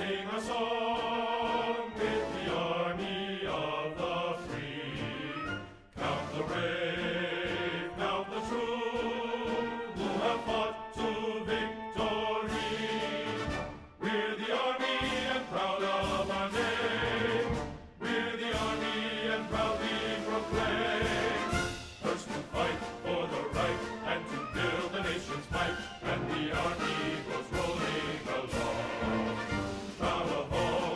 sing a song with the army of the free. Count the brave, count the true, who have fought to victory. We're the army and proud of our name. We're the army and proudly proclaim. First to fight for the right and to build the nation's might, and the army goes rolling along. Proud of all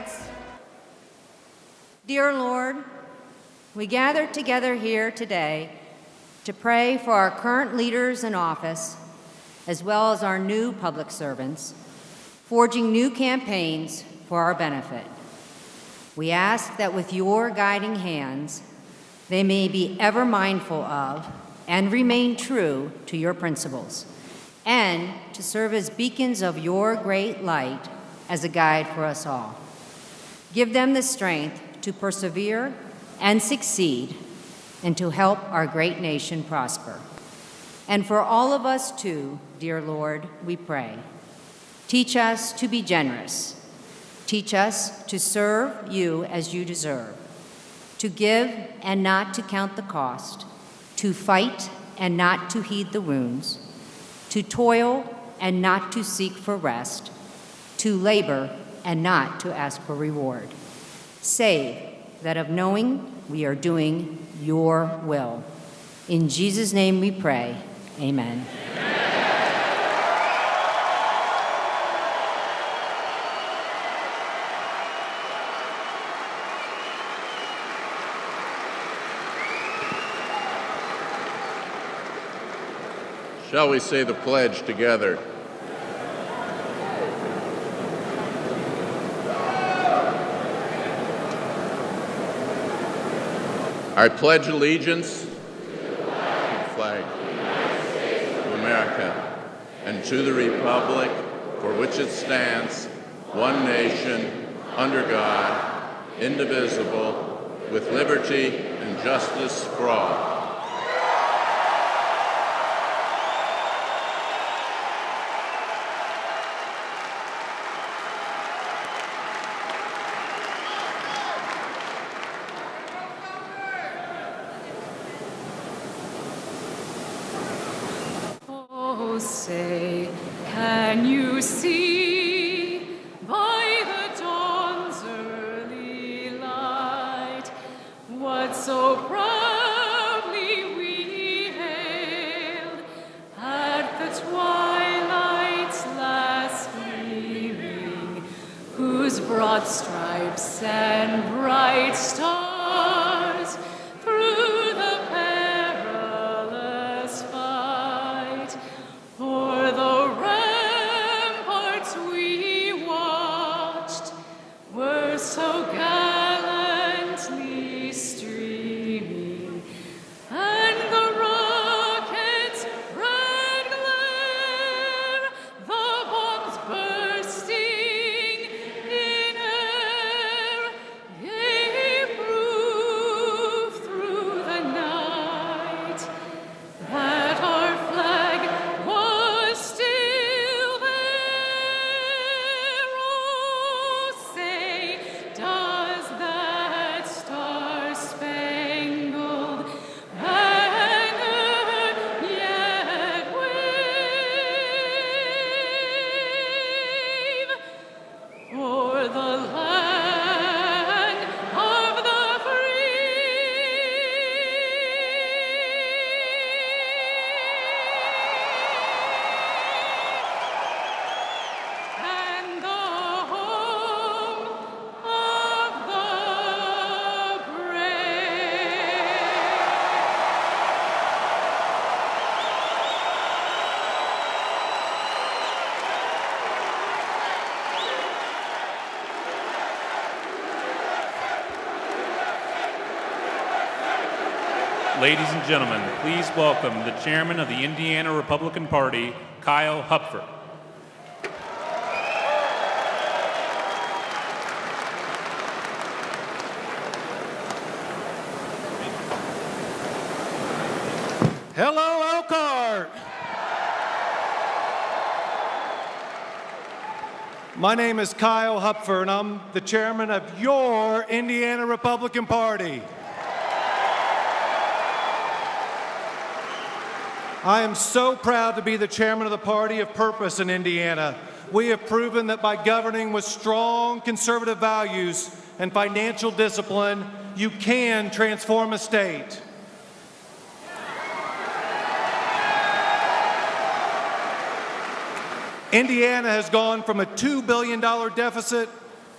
Pence. Dear Lord, we gather together here today to pray for our current leaders in office, as well as our new public servants, forging new campaigns for our benefit. We ask that with your guiding hands, they may be ever mindful of and remain true to your principles, and to serve as beacons of your great light as a guide for us all. Give them the strength to persevere and succeed, and to help our great nation prosper. And for all of us too, dear Lord, we pray. Teach us to be generous. Teach us to serve you as you deserve, to give and not to count the cost, to fight and not to heed the wounds, to toil and not to seek for rest, to labor and not to ask for reward, save that of knowing we are doing your will. In Jesus' name we pray, amen. Shall we say the pledge together? I pledge allegiance to the flag of America and to the republic for which it stands, one nation, under God, indivisible, with liberty and justice for all. Say, can you see by the dawn's early light what so proudly we hailed at the twilight's last gleaming, whose broad stripes and bright stars through the perilous fight o'er the ramparts we watched were so gallantly streaming, and the rockets' red glare, the bombs bursting in air, gave proof through the night that our flag was still there. Oh, say, does that star-spangled banner yet wave o'er the land of the and the home of the brave? Ladies and gentlemen, please welcome the chairman of the Indiana Republican Party, Kyle Hupfer. Hello, Elkhart. My name is Kyle Hupfer, and I'm the chairman of your Indiana Republican Party. I am so proud to be the chairman of the Party of Purpose in Indiana. We have proven that by governing with strong conservative values and financial discipline, you can transform a state. Indiana has gone from a $2 billion deficit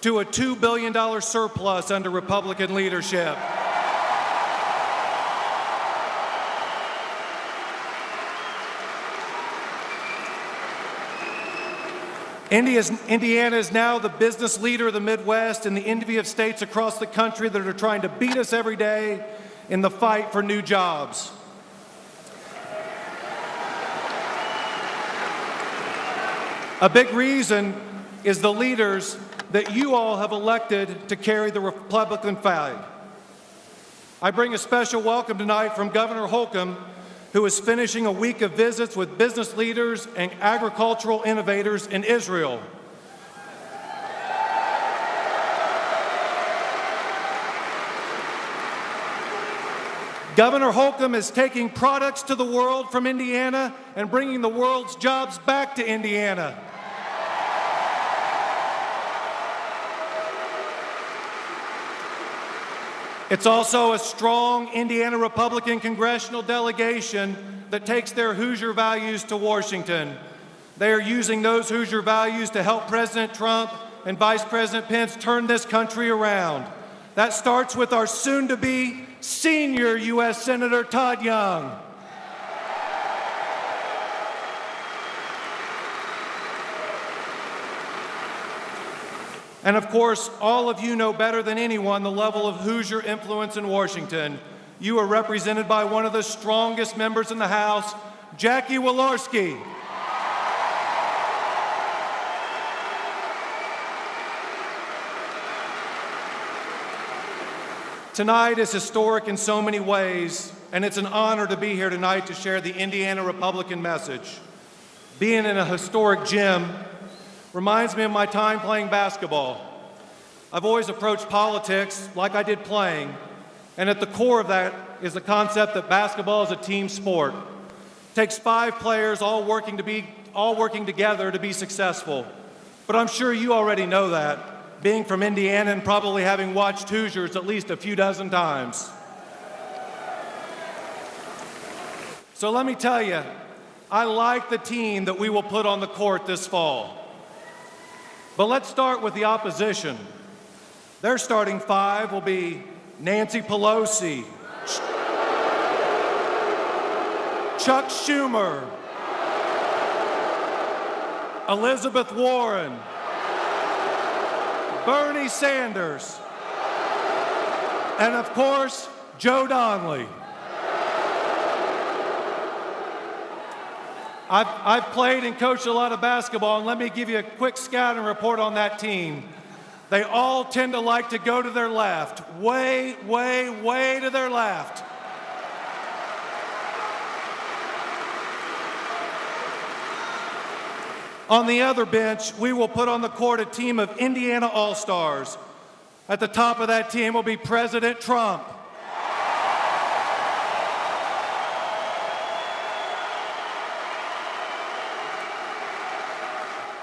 to a $2 billion surplus under Republican leadership. Indiana is now the business leader of the Midwest and the envy of states across the country that are trying to beat us every day in the fight for new jobs. A big reason is the leaders that you all have elected to carry the Republican flag. I bring a special welcome tonight from Governor Holcomb, who is finishing a week of visits with business leaders and agricultural innovators in Israel. Governor Holcomb is taking products to the world from Indiana and bringing the world's jobs back to Indiana. It's also a strong Indiana Republican congressional delegation that takes their Hoosier values to Washington. They are using those Hoosier values to help President Trump and Vice President Pence turn this country around. That starts with our soon-to-be senior U.S. Senator Todd Young. And of course, all of you know better than anyone the level of Hoosier influence in Washington. You are represented by one of the strongest members in the House, Jackie Walorski. Tonight is historic in so many ways, and it's an honor to be here tonight to share the Indiana Republican message. Being in a historic gym reminds me of my time playing basketball. I've always approached politics like I did playing, and at the core of that is the concept that basketball is a team sport. It takes 5 players all working together to be successful. But I'm sure you already know that, being from Indiana and probably having watched Hoosiers at least a few dozen times. So let me tell you, I like the team that we will put on the court this fall. But let's start with the opposition. Their starting 5 will be Nancy Pelosi, Chuck Schumer, Elizabeth Warren, Bernie Sanders, and of course, Joe Donnelly. I've played and coached a lot of basketball, and let me give you a quick scouting report on that team. They all tend to like to go to their left, way, way, way to their left. On the other bench, we will put on the court a team of Indiana All-Stars. At the top of that team will be President Trump.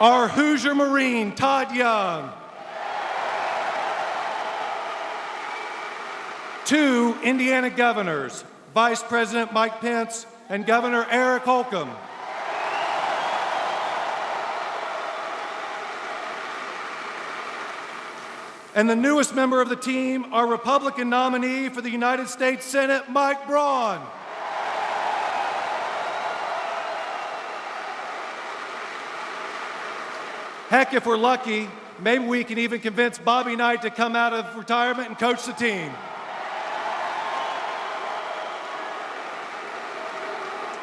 Our Hoosier Marine, Todd Young. 2 Indiana governors, Vice President Mike Pence and Governor Eric Holcomb. And the newest member of the team, our Republican nominee for the United States Senate, Mike Braun. Heck, if we're lucky, maybe we can even convince Bobby Knight to come out of retirement and coach the team.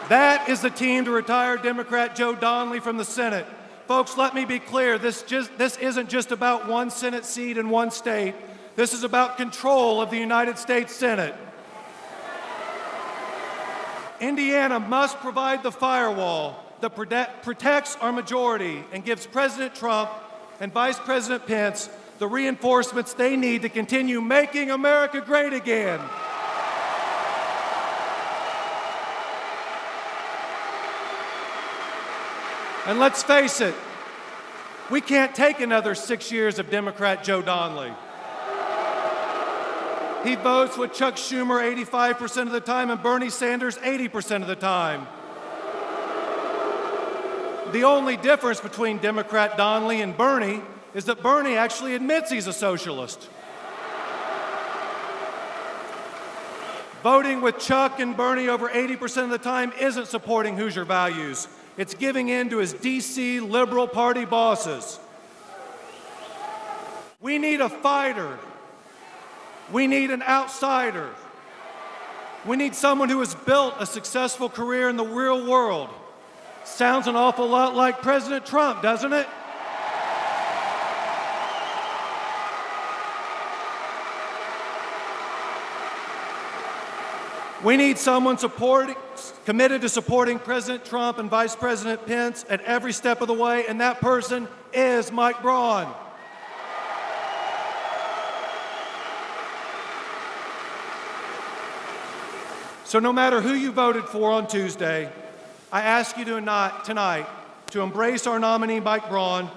That is the team to retire Democrat Joe Donnelly from the Senate. Folks, let me be clear, this isn't just about one Senate seat in one state. This is about control of the United States Senate. Indiana must provide the firewall that protects our majority and gives President Trump and Vice President Pence the reinforcements they need to continue making America great again. And let's face it, we can't take another 6 years of Democrat Joe Donnelly. He votes with Chuck Schumer 85% of the time and Bernie Sanders 80% of the time. The only difference between Democrat Donnelly and Bernie is that Bernie actually admits he's a socialist. Voting with Chuck and Bernie over 80% of the time isn't supporting Hoosier values. It's giving in to his DC liberal party bosses. We need a fighter. We need an outsider. We need someone who has built a successful career in the real world. Sounds an awful lot like President Trump, doesn't it? We need someone committed to supporting President Trump and Vice President Pence at every step of the way, and that person is Mike Braun. So no matter who you voted for on Tuesday, I ask you tonight to embrace our nominee, Mike Braun,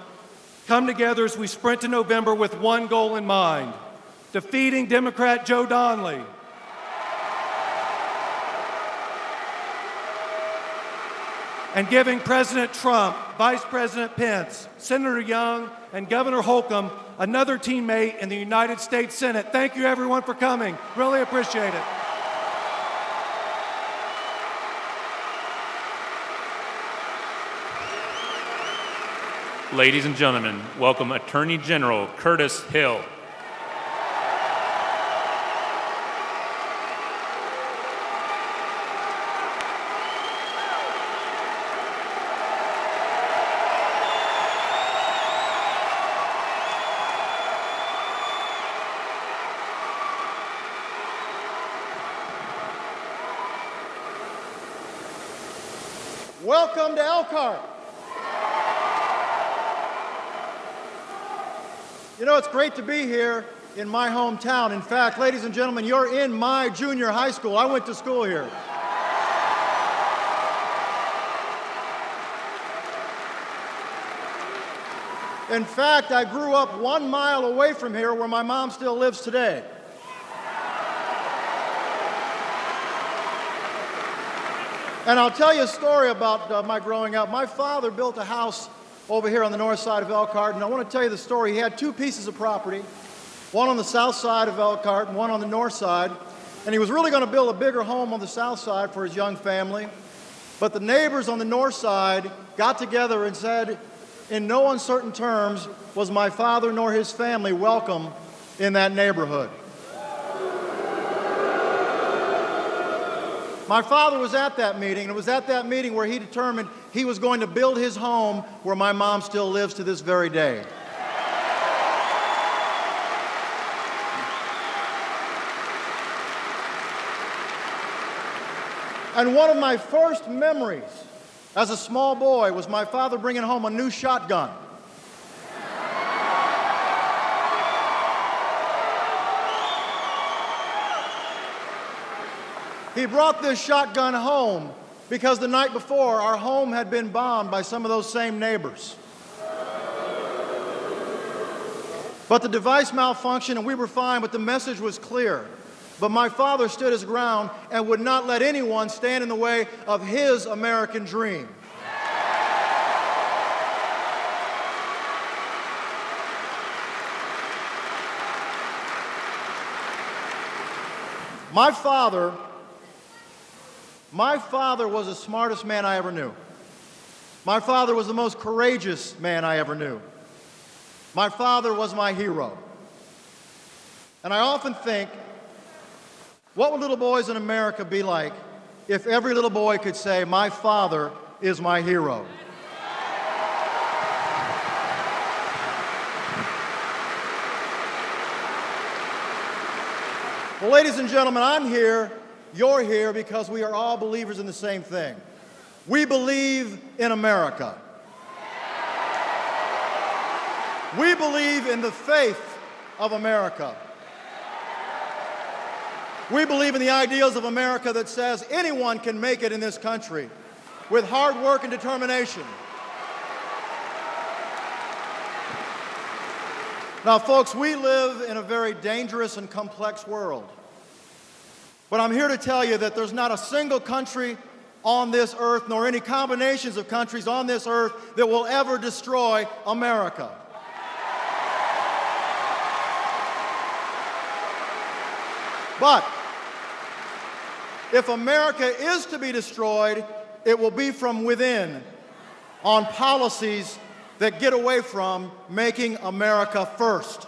come together as we sprint to November with one goal in mind: defeating Democrat Joe Donnelly. And giving President Trump, Vice President Pence, Senator Young, and Governor Holcomb another teammate in the United States Senate. Thank you, everyone, for coming. Really appreciate it. Ladies and gentlemen, welcome Attorney General Curtis Hill. Welcome to Elkhart. You know, it's great to be here in my hometown. In fact, ladies and gentlemen, you're in my junior high school. I went to school here. In fact, I grew up 1 mile away from here where my mom still lives today. And I'll tell you a story about my growing up. My father built a house over here on the north side of Elkhart, and I want to tell you the story. He had 2 pieces of property, one on the south side of Elkhart and one on the north side, and he was really going to build a bigger home on the south side for his young family. But the neighbors on the north side got together and said, in no uncertain terms, was my father nor his family welcome in that neighborhood. My father was at that meeting, and it was at that meeting where he determined he was going to build his home where my mom still lives to this very day. And one of my first memories as a small boy was my father bringing home a new shotgun. He brought this shotgun home because the night before, our home had been bombed by some of those same neighbors. But the device malfunctioned and we were fine, but the message was clear. But my father stood his ground and would not let anyone stand in the way of his American dream. My father was the smartest man I ever knew. My father was the most courageous man I ever knew. My father was my hero. And I often think, what would little boys in America be like if every little boy could say, my father is my hero? Well, ladies and gentlemen, I'm here. You're here because we are all believers in the same thing. We believe in America. We believe in the faith of America. We believe in the ideals of America that says anyone can make it in this country with hard work and determination. Now, folks, we live in a very dangerous and complex world. But I'm here to tell you that there's not a single country on this earth, nor any combinations of countries on this earth, that will ever destroy America. But if America is to be destroyed, it will be from within on policies that get away from making America first.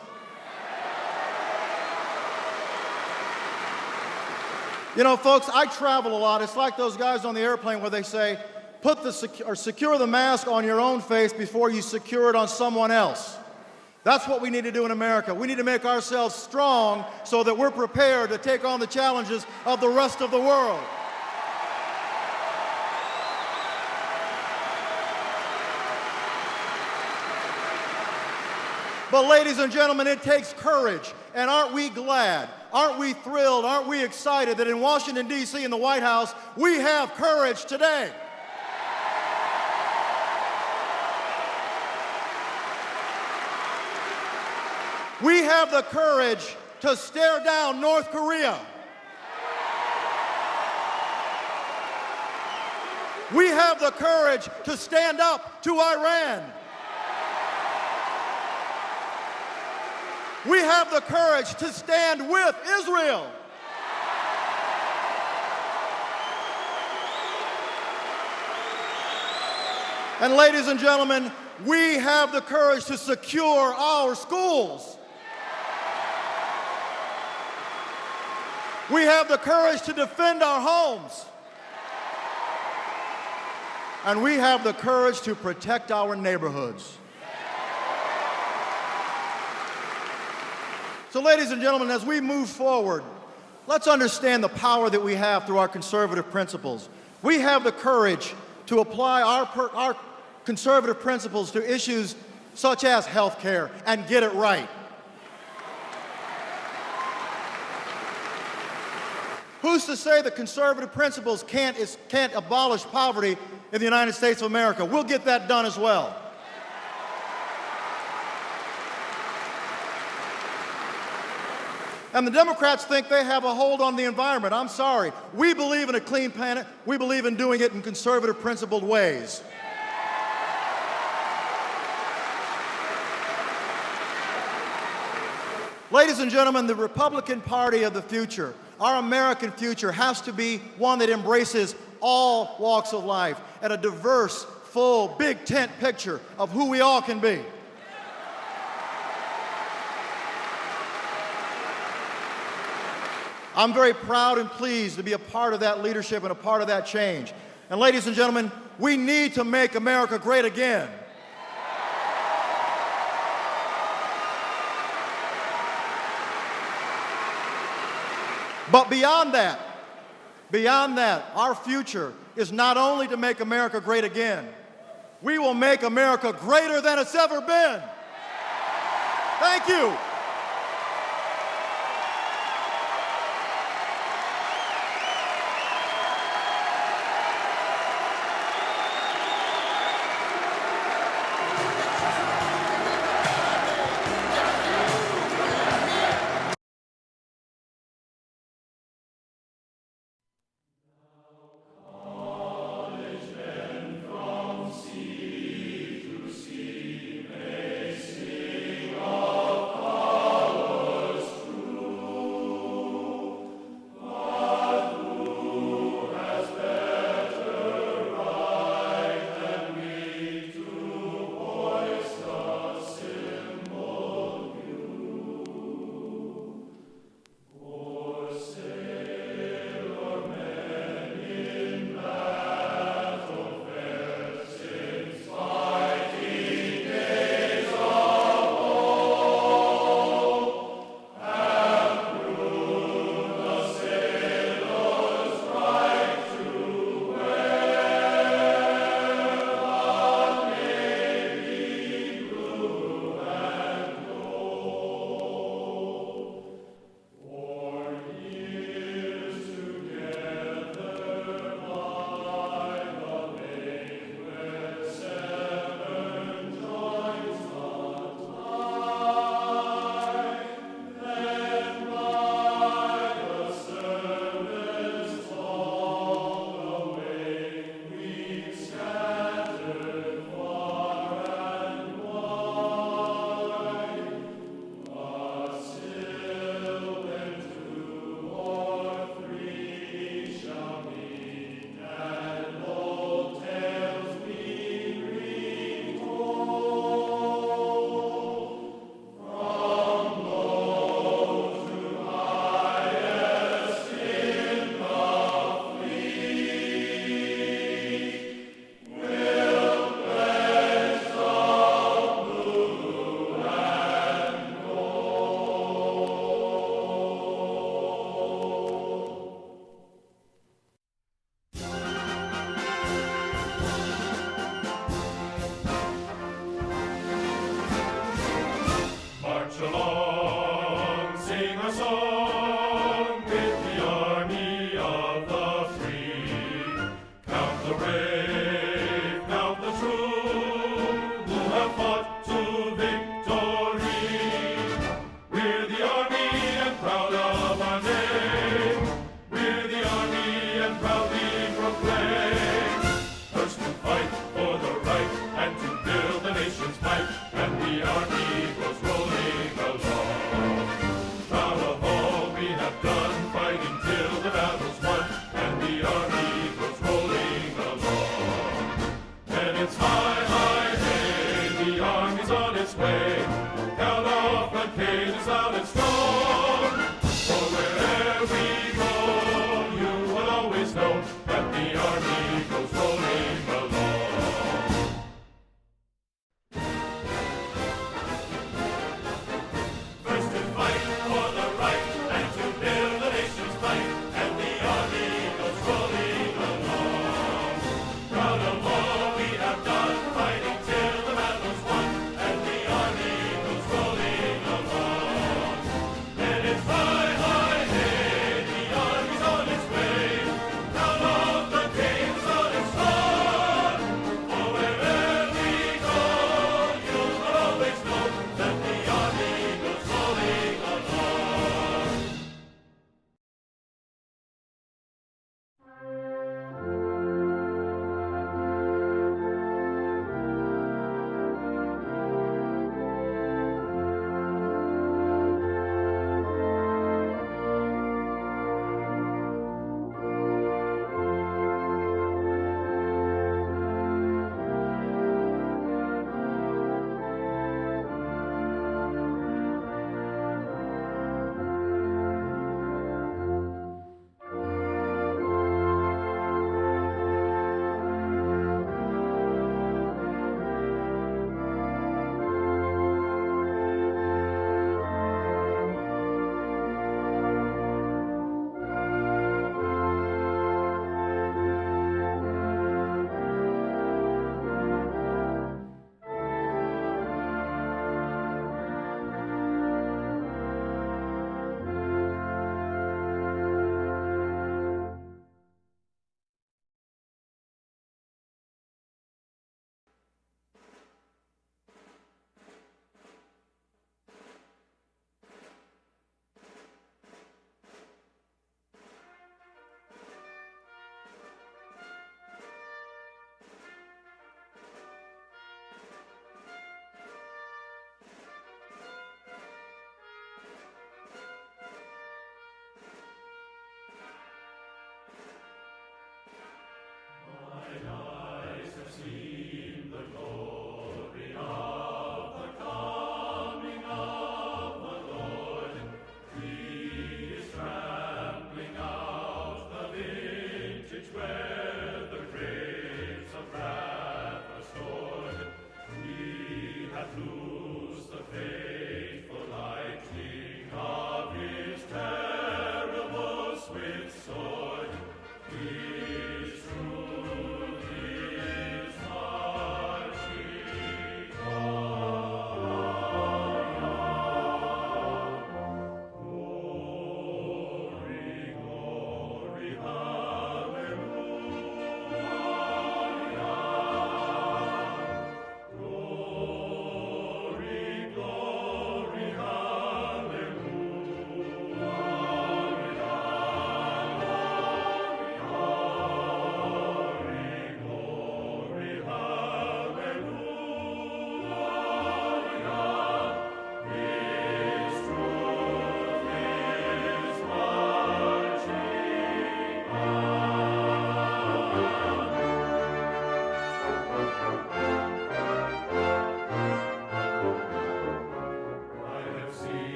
You know, folks, I travel a lot. It's like those guys on the airplane where they say, secure the mask on your own face before you secure it on someone else. That's what we need to do in America. We need to make ourselves strong so that we're prepared to take on the challenges of the rest of the world. But ladies and gentlemen, it takes courage. And aren't we glad? Aren't we thrilled? Aren't we excited that in Washington, D.C., in the White House, we have courage today? We have the courage to stare down North Korea. We have the courage to stand up to Iran. We have the courage to stand with Israel. And ladies and gentlemen, we have the courage to secure our schools. We have the courage to defend our homes. And we have the courage to protect our neighborhoods. So, ladies and gentlemen, as we move forward, let's understand the power that we have through our conservative principles. We have the courage to apply our conservative principles to issues such as health care and get it right. Who's to say that conservative principles can't abolish poverty in the United States of America? We'll get that done as well. And the Democrats think they have a hold on the environment. I'm sorry. We believe in a clean planet. We believe in doing it in conservative, principled ways. Ladies and gentlemen, the Republican Party of the future, our American future, has to be one that embraces all walks of life and a diverse, full, big tent picture of who we all can be. I'm very proud and pleased to be a part of that leadership and a part of that change. And ladies and gentlemen, we need to make America great again. But beyond that, our future is not only to make America great again, we will make America greater than it's ever been. Thank you. a song with the army of the free. Count the brave, count the true, who have fought to victory. We're the army and proud of our name. We're the army and proudly proclaim. First to fight for the right and to build the nation's might, and the army goes rolling along. Proud of all we have done, fighting till the battle's won, and the army goes rolling along. And it's high, high, hey, the army's on its way. Count off the cages loud and strong. For wherever we go, you will always know that the army goes rolling along. First to fight for the right and to build the nation's might, and the army goes rolling along. Proud of all we have done, fighting till the battle's won, and the army goes rolling along. And it's high, high, hey, the army's on its way. Count off the games on its run. For wherever we go, you will always know that the army goes rolling along. His truth is marching.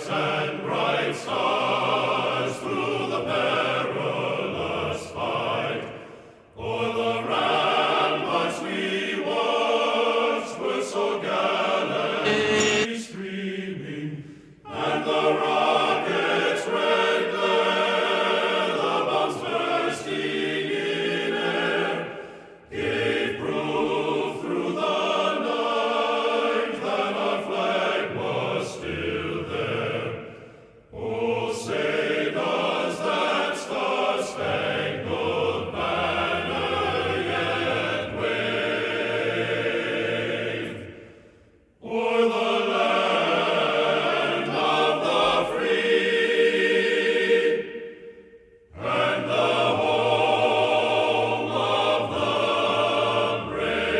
stripes and bright stars through the perilous fight. For the ramparts we watched were so gallantly streaming, and the rockets' red glare, the bombs bursting in air, gave proof through the night that our flag was still there. Oh, say does that star-spangled banner yet wave o'er the land of the free and the home of the brave?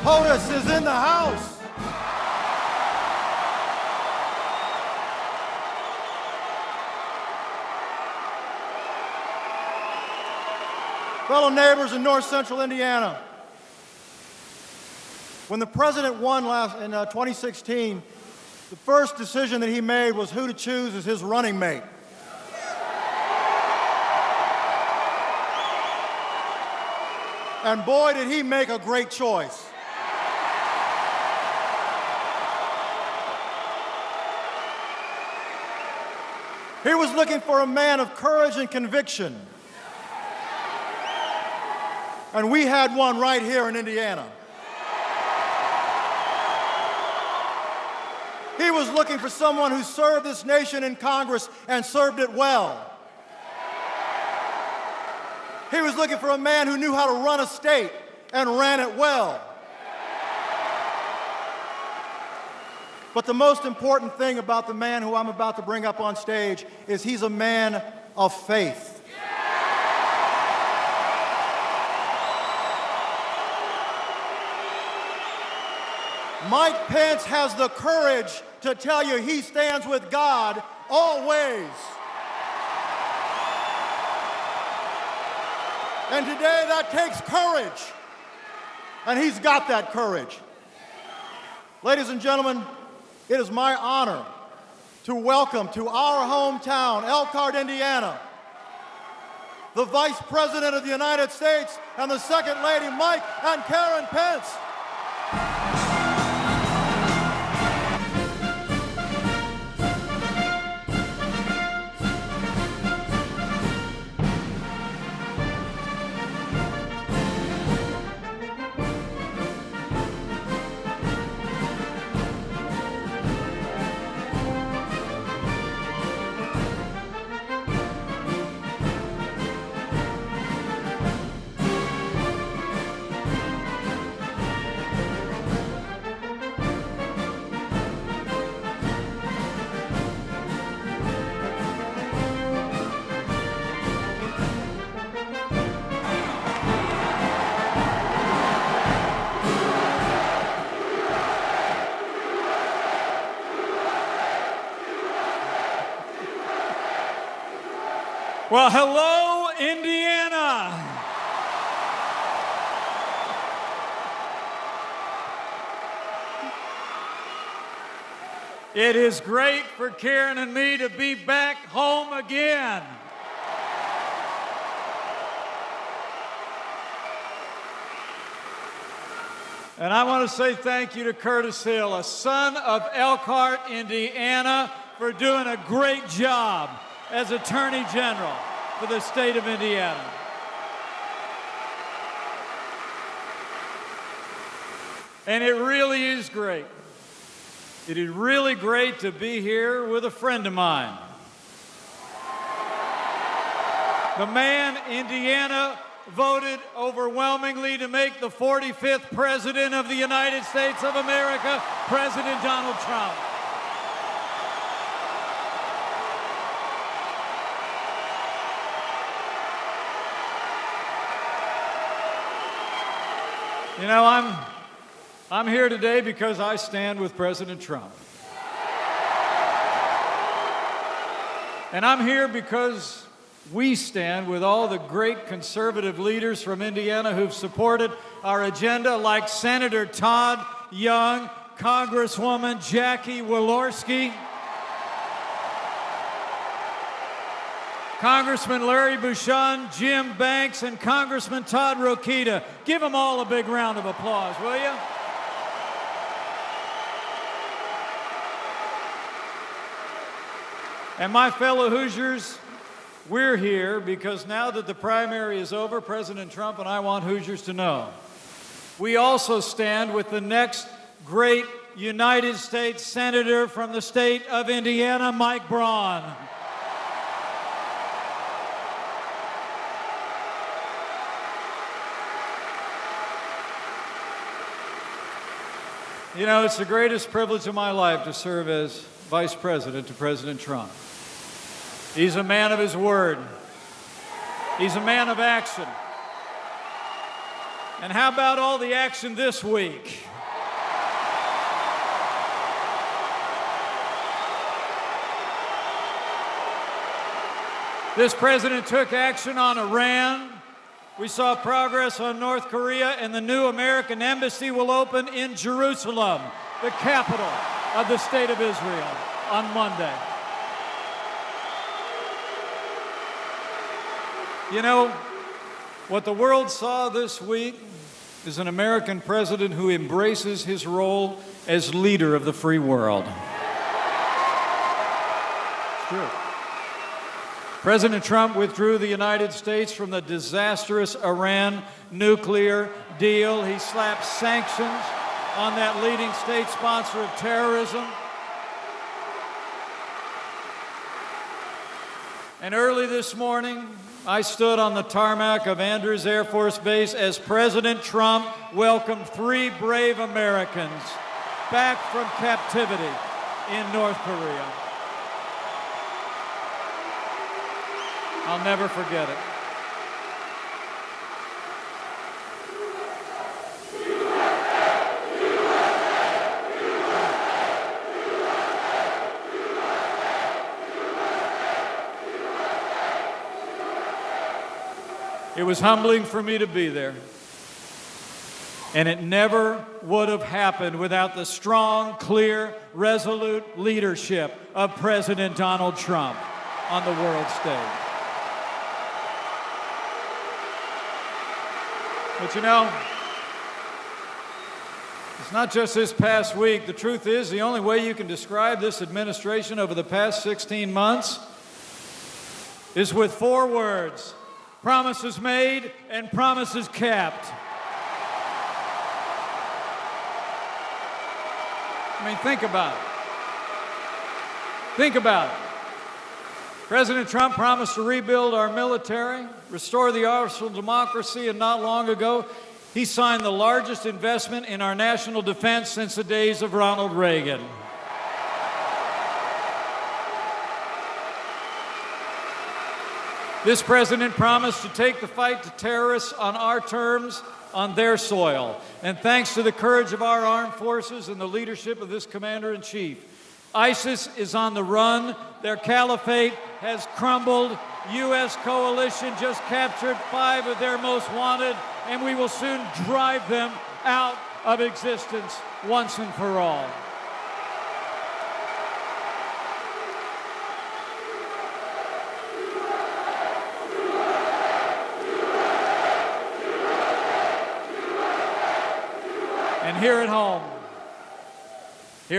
POTUS is in the house. Fellow neighbors in north central Indiana, when the president won in 2016, the first decision that he made was who to choose as his running mate. And boy, did he make a great choice. He was looking for a man of courage and conviction. And we had one right here in Indiana. He was looking for someone who served this nation in Congress and served it well. He was looking for a man who knew how to run a state and ran it well. But the most important thing about the man who I'm about to bring up on stage is he's a man of faith. Mike Pence has the courage to tell you he stands with God always. And today that takes courage. And he's got that courage. Ladies and gentlemen, it is my honor to welcome to our hometown, Elkhart, Indiana, the Vice President of the United States and the Second Lady, Mike and Karen Pence. Well, hello, Indiana. It is great for Karen and me to be back home again. And I want to say thank you to Curtis Hill, a son of Elkhart, Indiana, for doing a great job as Attorney General for the state of Indiana. And it really is great. It is really great to be here with a friend of mine. The man Indiana voted overwhelmingly to make the 45th President of the United States of America, President Donald Trump. You know, I'm here today because I stand with President Trump. And I'm here because we stand with all the great conservative leaders from Indiana who've supported our agenda, like Senator Todd Young, Congresswoman Jackie Walorski, Congressman Larry Bouchon, Jim Banks, and Congressman Todd Rokita. Give them all a big round of applause, will you? And my fellow Hoosiers, we're here because now that the primary is over, President Trump and I want Hoosiers to know, we also stand with the next great United States Senator from the state of Indiana, Mike Braun. You know, it's the greatest privilege of my life to serve as Vice President to President Trump. He's a man of his word. He's a man of action. And how about all the action this week? This president took action on Iran. We saw progress on North Korea, and the new American embassy will open in Jerusalem, the capital of the State of Israel, on Monday. You know, what the world saw this week is an American president who embraces his role as leader of the free world. It's true. President Trump withdrew the United States from the disastrous Iran nuclear deal. He slapped sanctions on that leading state sponsor of terrorism. And early this morning, I stood on the tarmac of Andrews Air Force Base as President Trump welcomed 3 brave Americans back from captivity in North Korea. I'll never forget it. It was humbling for me to be there. And it never would have happened without the strong, clear, resolute leadership of President Donald Trump on the world stage. But you know, it's not just this past week. The truth is, the only way you can describe this administration over the past 16 months is with 4 words: promises made and promises kept. I mean, think about it. Think about it. President Trump promised to rebuild our military, restore the arsenal of democracy, and not long ago, he signed the largest investment in our national defense since the days of Ronald Reagan. This president promised to take the fight to terrorists on our terms, on their soil. And thanks to the courage of our armed forces and the leadership of this commander-in-chief, ISIS is on the run. Their caliphate has crumbled. U.S. coalition just captured 5 of their most wanted, and we will soon drive them out of existence once and for all. And here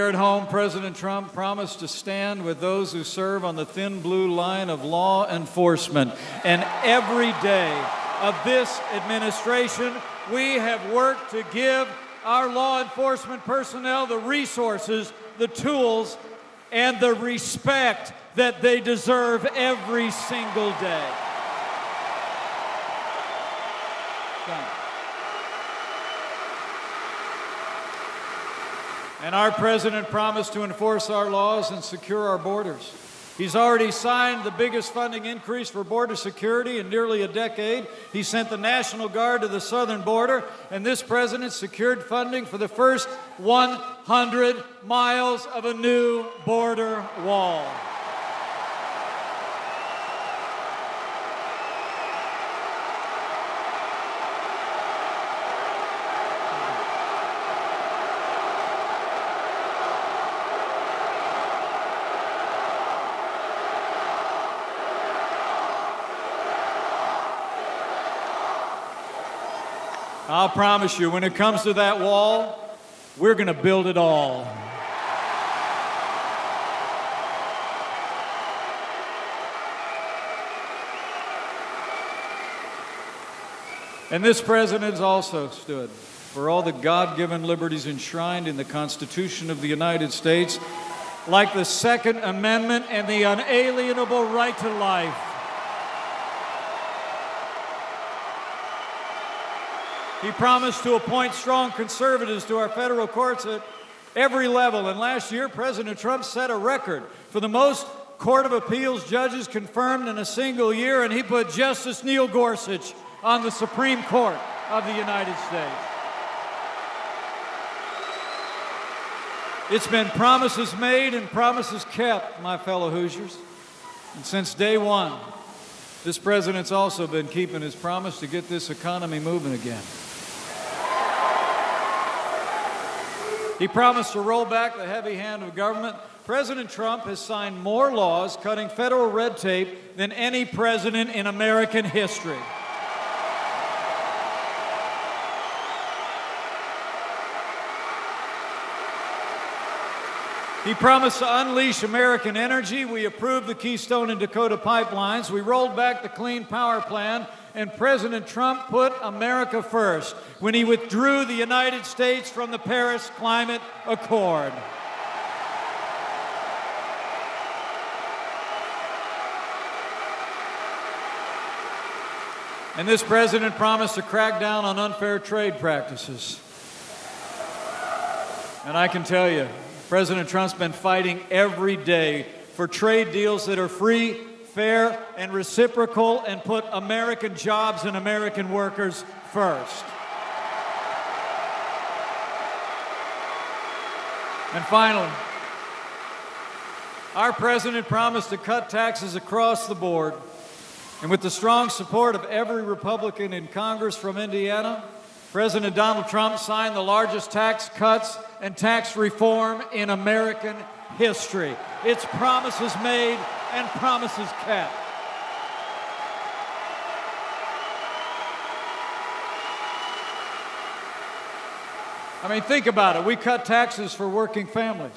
at home, President Trump promised to stand with those who serve on the thin blue line of law enforcement. And every day of this administration, we have worked to give our law enforcement personnel the resources, the tools, and the respect that they deserve every single day. Done. And our president promised to enforce our laws and secure our borders. He's already signed the biggest funding increase for border security in nearly a decade. He sent the National Guard to the southern border, and this president secured funding for the first 100 miles of a new border wall. I'll promise you, when it comes to that wall, we're going to build it all. And this president has also stood for all the God-given liberties enshrined in the Constitution of the United States, like the Second Amendment and the unalienable right to life. He promised to appoint strong conservatives to our federal courts at every level. And last year, President Trump set a record for the most Court of Appeals judges confirmed in a single year, and he put Justice Neil Gorsuch on the Supreme Court of the United States. It's been promises made and promises kept, my fellow Hoosiers. And since day one, this president's also been keeping his promise to get this economy moving again. He promised to roll back the heavy hand of government. President Trump has signed more laws cutting federal red tape than any president in American history. He promised to unleash American energy. We approved the Keystone and Dakota pipelines. We rolled back the Clean Power Plan. And President Trump put America first when he withdrew the United States from the Paris Climate Accord. And this president promised to crack down on unfair trade practices. And I can tell you, President Trump's been fighting every day for trade deals that are free, fair, and reciprocal, and put American jobs and American workers first. And finally, our president promised to cut taxes across the board. And with the strong support of every Republican in Congress from Indiana, President Donald Trump signed the largest tax cuts and tax reform in American history. It's promises made and promises kept. I mean, think about it. We cut taxes for working families.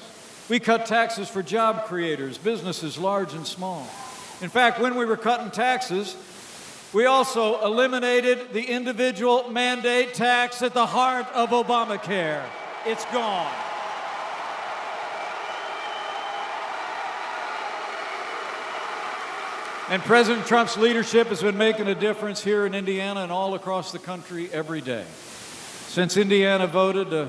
We cut taxes for job creators, businesses large and small. In fact, when we were cutting taxes, we also eliminated the individual mandate tax at the heart of Obamacare. It's gone. And President Trump's leadership has been making a difference here in Indiana and all across the country every day. Since Indiana voted to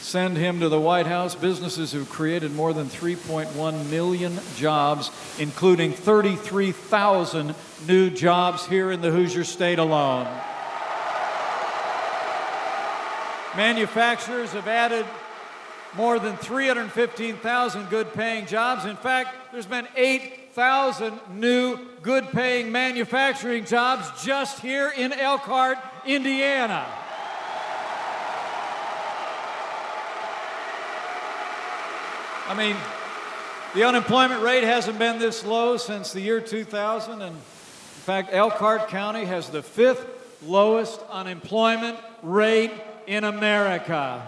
send him to the White House, businesses have created more than 3.1 million jobs, including 33,000 new jobs here in the Hoosier State alone. Manufacturers have added more than 315,000 good-paying jobs. In fact, there's been 8,000 new good-paying manufacturing jobs just here in Elkhart, Indiana. I mean, the unemployment rate hasn't been this low since the year 2000, and in fact, Elkhart County has the 5th lowest unemployment rate in America.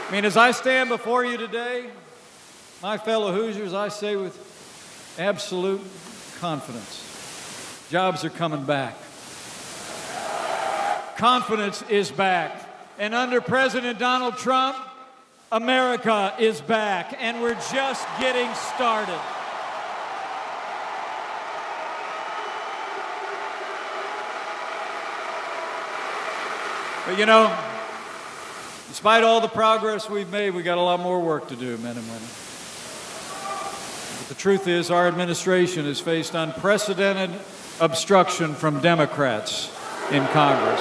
I mean, as I stand before you today, my fellow Hoosiers, I say with absolute confidence, jobs are coming back. Confidence is back. And under President Donald Trump, America is back. And we're just getting started. But you know, despite all the progress we've made, we got a lot more work to do, men and women. But the truth is, our administration has faced unprecedented obstruction from Democrats in Congress.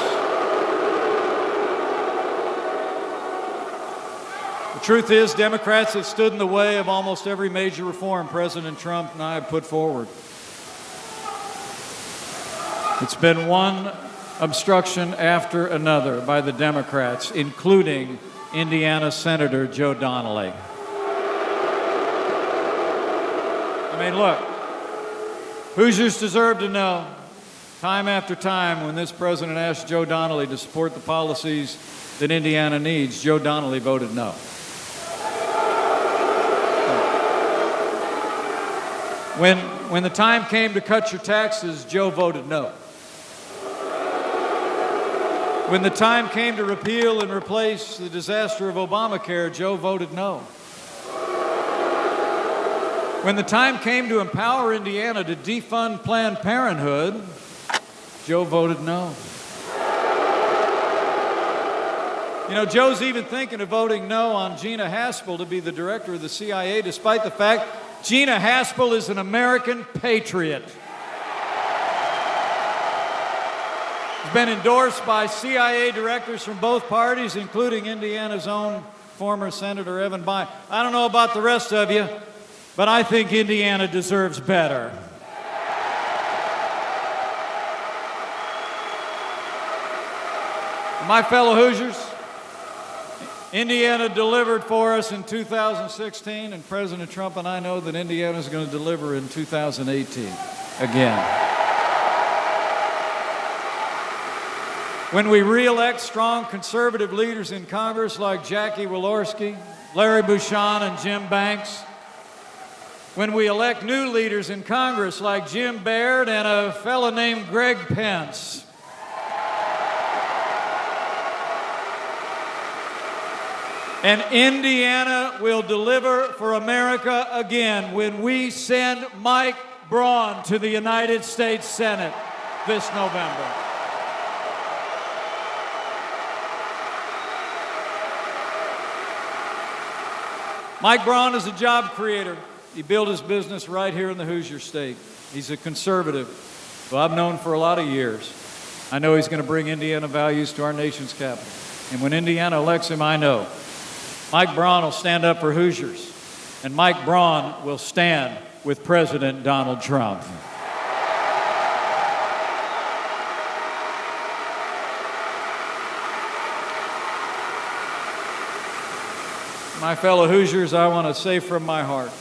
The truth is, Democrats have stood in the way of almost every major reform President Trump and I have put forward. It's been one obstruction after another by the Democrats, including Indiana Senator Joe Donnelly. I mean, look, Hoosiers deserve to know, time after time, when this president asked Joe Donnelly to support the policies that Indiana needs, Joe Donnelly voted no. When the time came to cut your taxes, Joe voted no. When the time came to repeal and replace the disaster of Obamacare, Joe voted no. When the time came to empower Indiana to defund Planned Parenthood, Joe voted no. You know, Joe's even thinking of voting no on Gina Haspel to be the director of the CIA, despite the fact Gina Haspel is an American patriot. It's been endorsed by CIA directors from both parties, including Indiana's own former Senator Evan Bayh. I don't know about the rest of you, but I think Indiana deserves better. My fellow Hoosiers, Indiana delivered for us in 2016, and President Trump and I know that Indiana is going to deliver in 2018 again. When we re-elect strong conservative leaders in Congress like Jackie Walorski, Larry Bouchon, and Jim Banks, when we elect new leaders in Congress like Jim Baird and a fellow named Greg Pence, and Indiana will deliver for America again when we send Mike Braun to the United States Senate this November. Mike Braun is a job creator. He built his business right here in the Hoosier State. He's a conservative who I've known for a lot of years. I know he's going to bring Indiana values to our nation's capital. And when Indiana elects him, I know Mike Braun will stand up for Hoosiers, and Mike Braun will stand with President Donald Trump. My fellow Hoosiers, I want to say from my heart,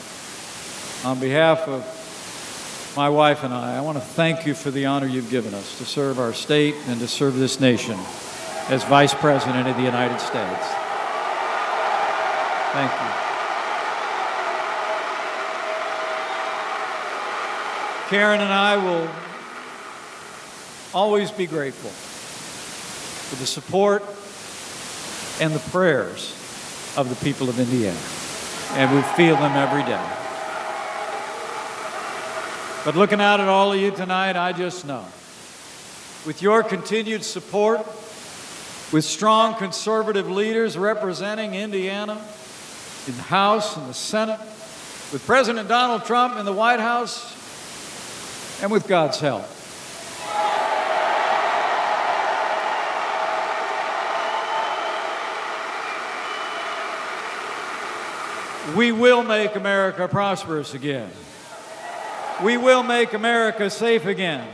on behalf of my wife and I want to thank you for the honor you've given us to serve our state and to serve this nation as Vice President of the United States. Thank you. Karen and I will always be grateful for the support and the prayers of the people of Indiana, and we feel them every day. But looking out at all of you tonight, I just know, with your continued support, with strong conservative leaders representing Indiana in the House and the Senate, with President Donald Trump in the White House, and with God's help, we will make America prosperous again. We will make America safe again.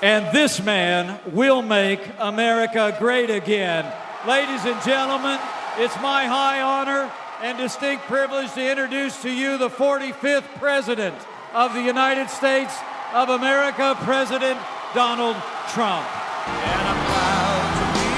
And this man will make America great again. Ladies and gentlemen, it's my high honor and distinct privilege to introduce to you the 45th President of the United States of America, President Donald Trump. And I'm proud to be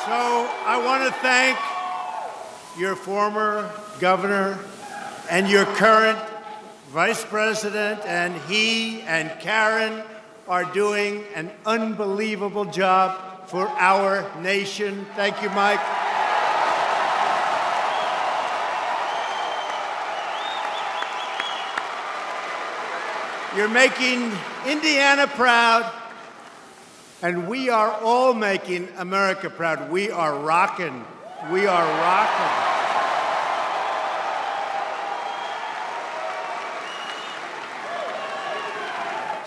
So I want to thank your former governor and your current vice president, and he and Karen are doing an unbelievable job for our nation. Thank you, Mike. You're making Indiana proud, And we are all making America proud. We are rocking. We are rocking.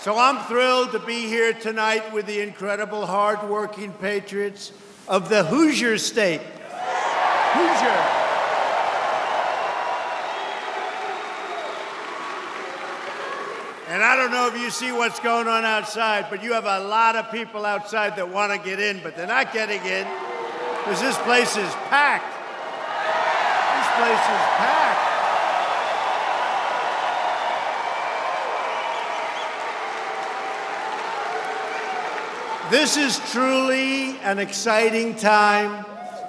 So I'm thrilled to be here tonight with the incredible, hard-working patriots of the Hoosier State. Hoosier. And I don't know if you see what's going on outside, but you have a lot of people outside that want to get in, but they're not getting in because this place is packed. This place is packed. This is truly an exciting time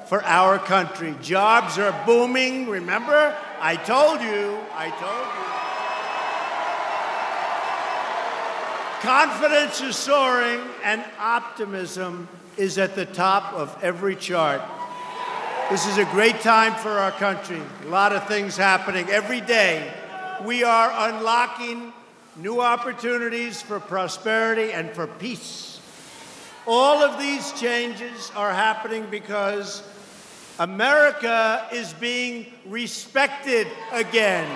for our country. Jobs are booming. Remember? I told you. Confidence is soaring, and optimism is at the top of every chart. This is a great time for our country. A lot of things happening every day. We are unlocking new opportunities for prosperity and for peace. All of these changes are happening because America is being respected again.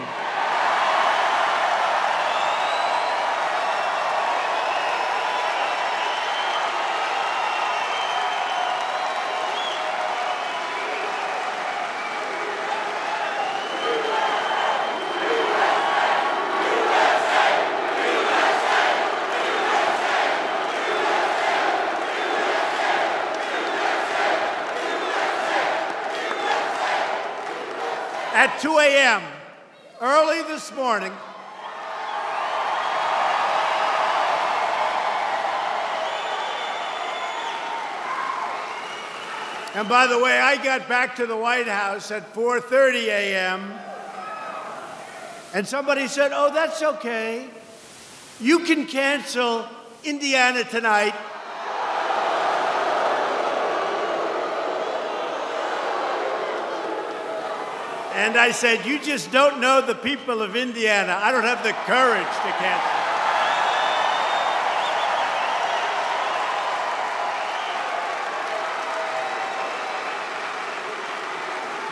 At 2 a.m., early this morning, and by the way, I got back to the White House at 4:30 a.m., and somebody said, "Oh, that's okay. You can cancel Indiana tonight." And I said, "You just don't know the people of Indiana. I don't have the courage to cancel."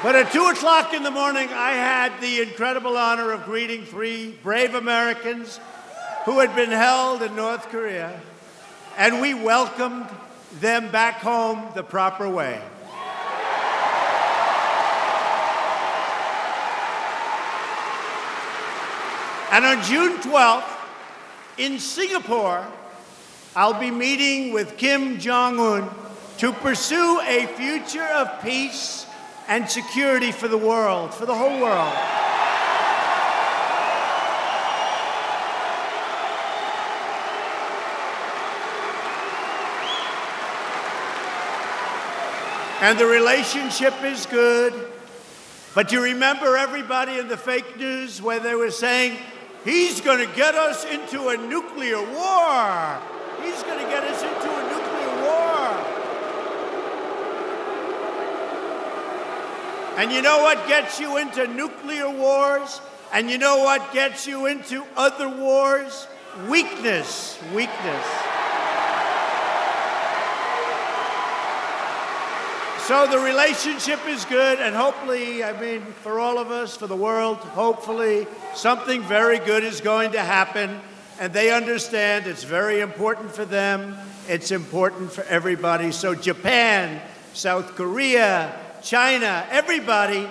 But at 2 o'clock in the morning, I had the incredible honor of greeting 3 brave Americans who had been held in North Korea, and we welcomed them back home the proper way. And on June 12th, in Singapore, I'll be meeting with Kim Jong-un to pursue a future of peace and security for the world, for the whole world. And the relationship is good. But you remember everybody in the fake news where they were saying, "He's going to get us into a nuclear war. He's going to get us into a nuclear war." And you know what gets you into nuclear wars? And you know what gets you into other wars? Weakness. Weakness. So the relationship is good, and hopefully, for all of us, for the world, hopefully, something very good is going to happen, and they understand it's very important for them, it's important for everybody. So Japan, South Korea, China, everybody,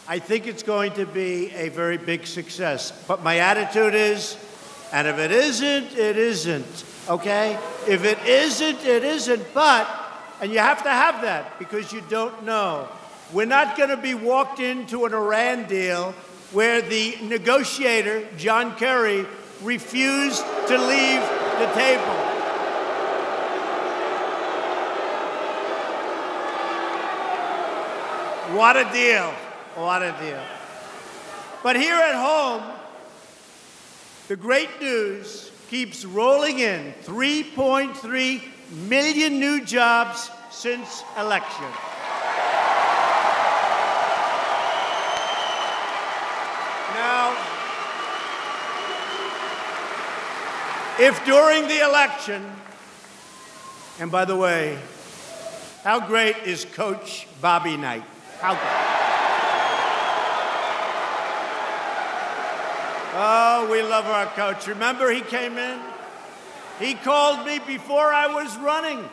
I think it's going to be a very big success. But my attitude is, and if it isn't, it isn't, okay? If it isn't, it isn't, and you have to have that because you don't know. We're not going to be walked into an Iran deal where the negotiator, John Kerry, refused to leave the table. What a deal. What a deal. But here at home, the great news keeps rolling in. 3.3 million new jobs since election. Now, if during the election And by the way, how great is Coach Bobby Knight? How great? Oh, we love our coach. Remember, he came in? He called me before I was running.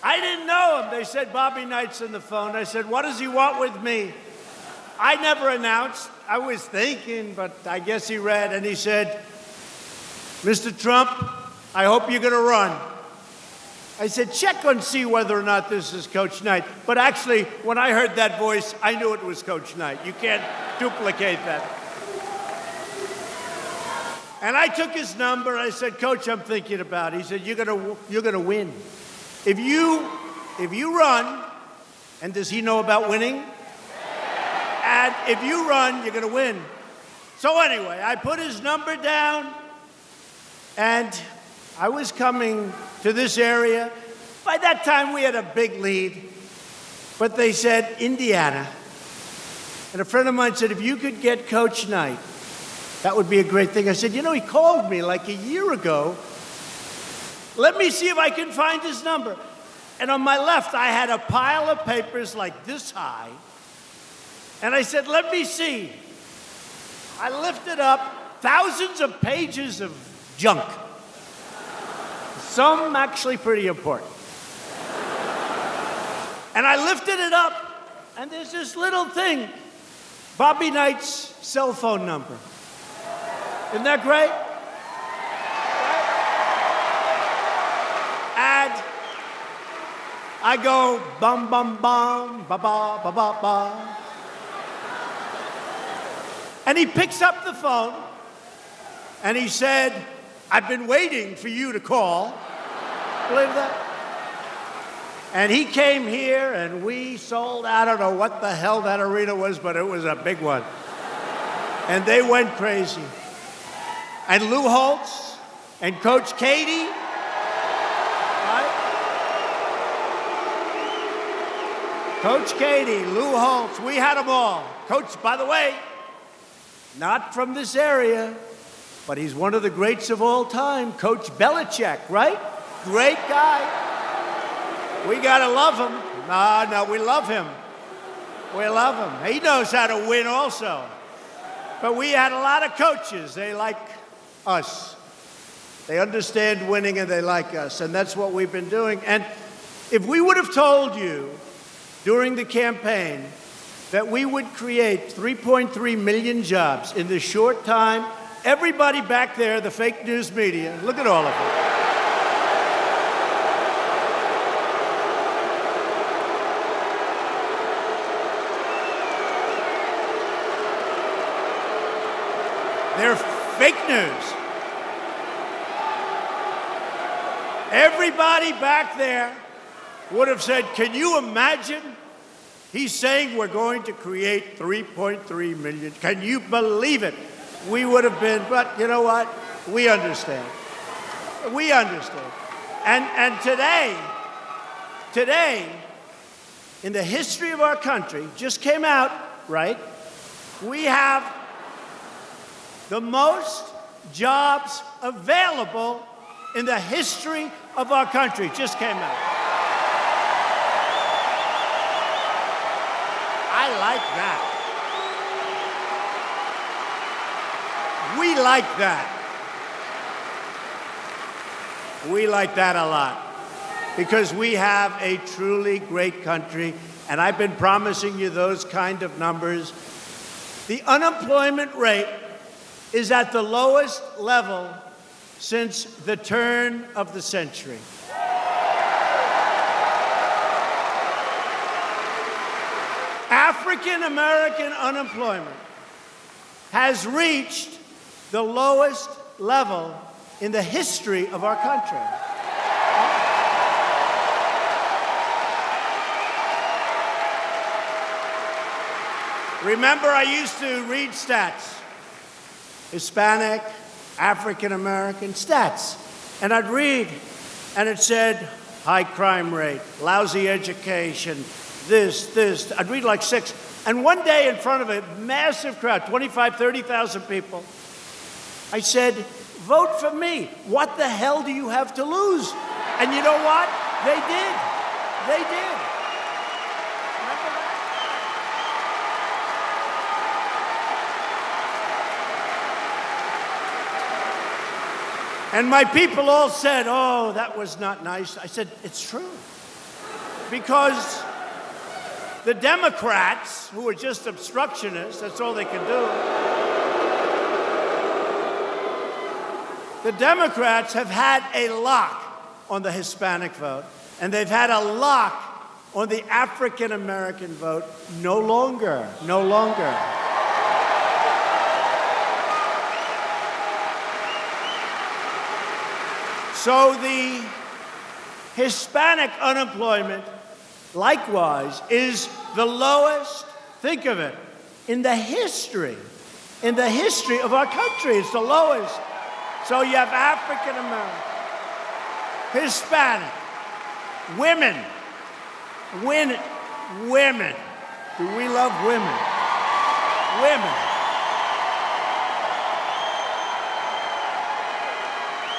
I didn't know him. They said, Bobby Knight's on the phone. I said, what does he want with me? I never announced. I was thinking, but I guess he read, and he said, Mr. Trump, I hope you're going to run. I said, check and see whether or not this is Coach Knight. But actually, when I heard that voice, I knew it was Coach Knight. You can't duplicate that. And I took his number, and I said, Coach, I'm thinking about it. He said, you're gonna win. If you run, and does he know about winning? And if you run, you're gonna win. So anyway, I put his number down, and I was coming to this area. By that time, we had a big lead. But they said, Indiana. And a friend of mine said, if you could get Coach Knight, that would be a great thing. I said, you know, he called me like a year ago. Let me see if I can find his number. And on my left, I had a pile of papers like this high. And I said, let me see. I lifted up thousands of pages of junk. Some actually pretty important. And I lifted it up, and there's this little thing, Bobby Knight's cell phone number. Isn't that great? And I go, bum, bum, bum, ba, ba, ba, ba, ba. And he picks up the phone, and he said, I've been waiting for you to call. Believe that? And he came here, and we sold, I don't know what the hell that arena was, but it was a big one. And they went crazy. And Lou Holtz and Coach Katie, right? Coach Katie, Lou Holtz, we had them all. Coach, by the way, not from this area, but he's one of the greats of all time, Coach Belichick, right? Great guy. We gotta love him. No, we love him. We love him. He knows how to win also. But we had a lot of coaches. They like us. They understand winning and they like us. And that's what we've been doing. And if we would have told you during the campaign that we would create 3.3 million jobs in this short time, everybody back there, the fake news media, look at all of them. They're fake news. Everybody back there would have said, can you imagine? He's saying we're going to create 3.3 million. Can you believe it? We would have been, but you know what? We understand. We understand. And today, in the history of our country, just came out, right? We have the most jobs available in the history of our country. Just came out. I like that. We like that. We like that a lot because we have a truly great country, and I've been promising you those kind of numbers. The unemployment rate is at the lowest level since the turn of the century. African American unemployment has reached the lowest level in the history of our country. Remember, I used to read stats. Hispanic, African American stats. And I'd read, and it said high crime rate, lousy education, this. I'd read like 6. And one day in front of a massive crowd, 25, 30,000 people, I said, vote for me. What the hell do you have to lose? And you know what? They did. They did. Remember that? And my people all said, oh, that was not nice. I said, it's true. Because the Democrats, who are just obstructionists, that's all they can do. The Democrats have had a lock on the Hispanic vote, and they've had a lock on the African American vote. No longer. No longer. So the Hispanic unemployment, likewise, is the lowest, think of it, in the history of our country. It's the lowest. So you have African American, Hispanic, women. Do we love women? Women.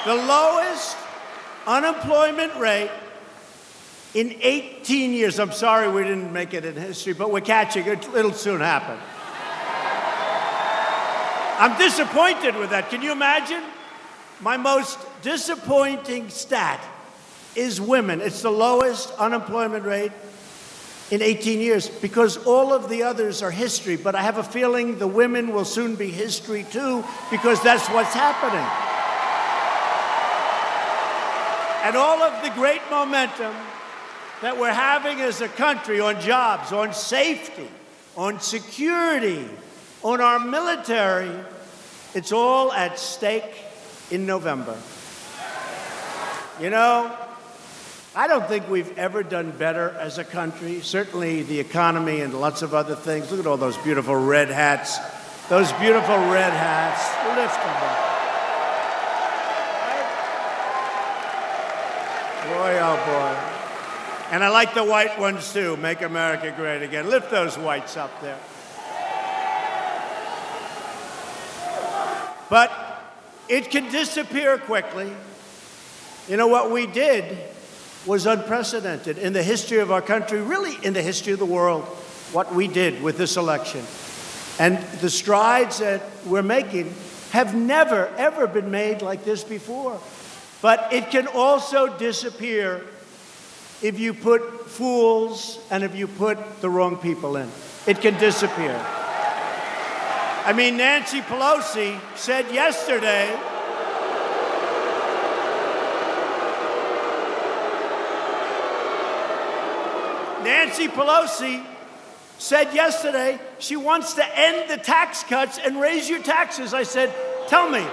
The lowest unemployment rate in 18 years. I'm sorry we didn't make it in history, but we're catching it. It'll soon happen. I'm disappointed with that. Can you imagine? My most disappointing stat is women. It's the lowest unemployment rate in 18 years because all of the others are history. But I have a feeling the women will soon be history too because that's what's happening. And all of the great momentum that we're having as a country on jobs, on safety, on security, on our military, it's all at stake in November. You know, I don't think we've ever done better as a country. Certainly the economy and lots of other things. Look at all those beautiful red hats. Those beautiful red hats. Lift them up. Boy, oh boy. And I like the white ones too. Make America great again. Lift those whites up there. But it can disappear quickly. You know, what we did was unprecedented in the history of our country, really in the history of the world, what we did with this election. And the strides that we're making have never, ever been made like this before. But it can also disappear if you put fools and if you put the wrong people in. It can disappear. I mean, Nancy Pelosi said yesterday, she wants to end the tax cuts and raise your taxes. I said, tell me,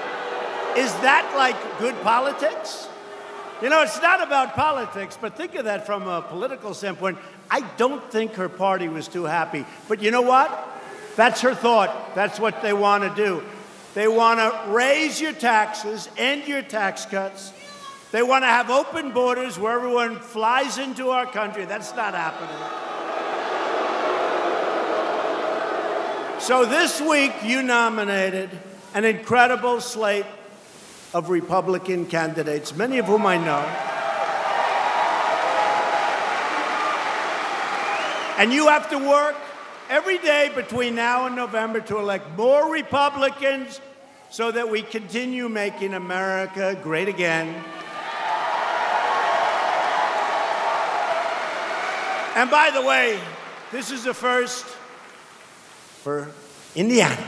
is that like good politics? You know, it's not about politics, but think of that from a political standpoint. I don't think her party was too happy. But you know what? That's her thought. That's what they want to do. They want to raise your taxes, end your tax cuts. They want to have open borders where everyone flies into our country. That's not happening. So this week, you nominated an incredible slate of Republican candidates, many of whom I know. And you have to work every day between now and November to elect more Republicans so that we continue making America great again. And by the way, this is the first for Indiana.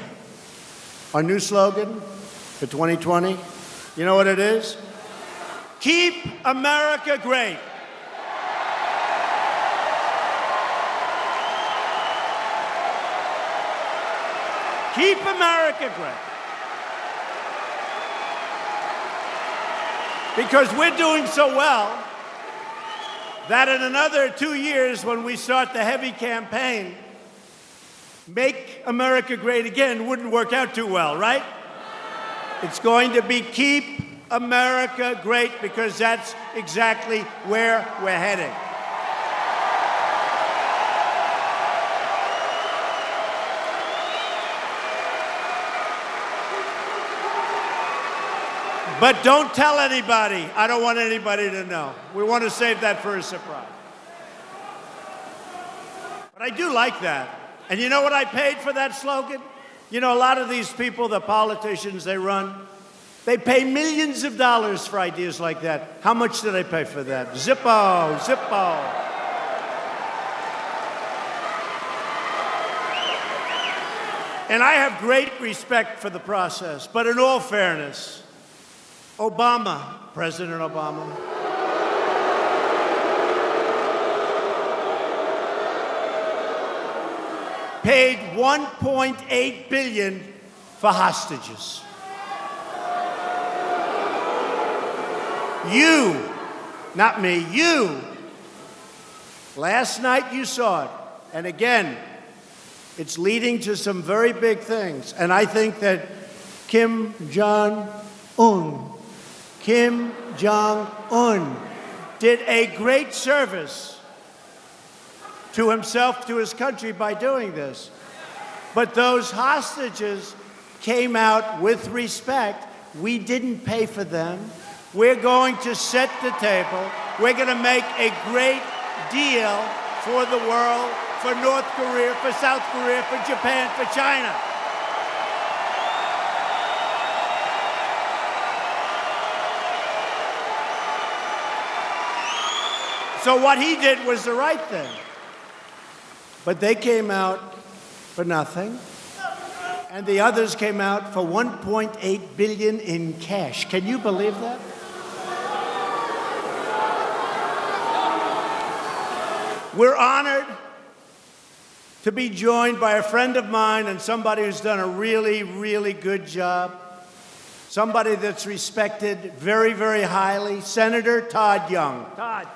Our new slogan for 2020, you know what it is? Keep America great. Keep America great. Because we're doing so well that in another 2 years, when we start the heavy campaign, Make America Great Again wouldn't work out too well, right? It's going to be Keep America Great, because that's exactly where we're heading. But don't tell anybody. I don't want anybody to know. We want to save that for a surprise. But I do like that. And you know what I paid for that slogan? You know, a lot of these people, the politicians they run, they pay millions of dollars for ideas like that. How much did I pay for that? Zippo, Zippo. And I have great respect for the process, but in all fairness, Obama, President Obama, paid $1.8 billion for hostages. You, not me, you, last night you saw it, and again, it's leading to some very big things. And I think that Kim Jong-un did a great service to himself, to his country by doing this. But those hostages came out with respect. We didn't pay for them. We're going to set the table. We're going to make a great deal for the world, for North Korea, for South Korea, for Japan, for China. So what he did was the right thing. But they came out for nothing. And the others came out for $1.8 billion in cash. Can you believe that? We're honored to be joined by a friend of mine and somebody who's done a really, really good job. Somebody that's respected very, very highly, Senator Todd Young. Todd.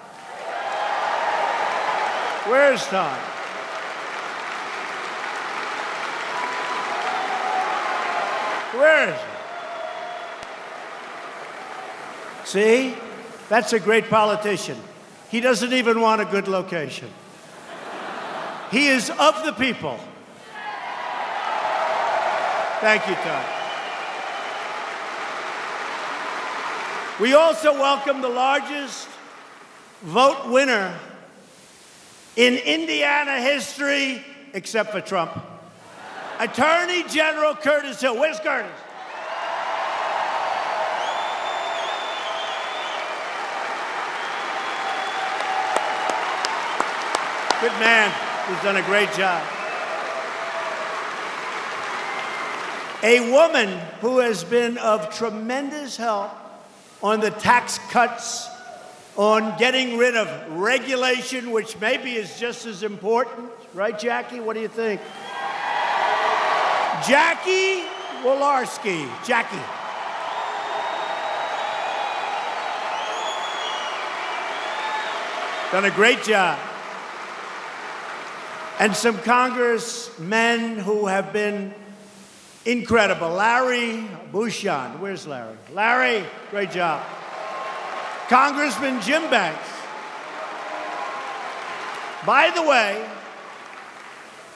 Where's Todd? Where is he? See? That's a great politician. He doesn't even want a good location. He is of the people. Thank you, Todd. We also welcome the largest vote winner in Indiana history, except for Trump. Attorney General Curtis Hill. Where's Curtis? Good man. He's done a great job. A woman who has been of tremendous help on the tax cuts, on getting rid of regulation, which maybe is just as important. Right, Jackie? What do you think? Jackie Walorski. Jackie. Done a great job. And some congressmen who have been incredible. Larry Bouchon. Where's Larry? Larry, great job. Congressman Jim Banks. By the way,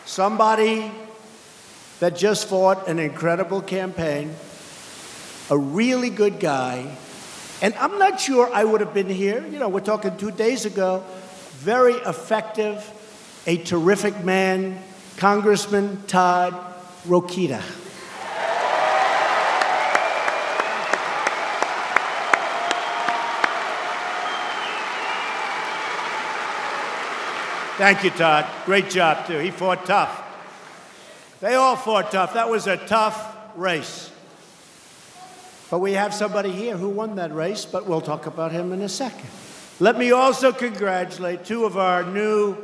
somebody that just fought an incredible campaign, a really good guy, and I'm not sure I would have been here. You know, we're talking 2 days ago. Very effective, a terrific man, Congressman Todd Rokita. Thank you, Todd. Great job, too. He fought tough. They all fought tough. That was a tough race. But we have somebody here who won that race, but we'll talk about him in a second. Let me also congratulate two of our new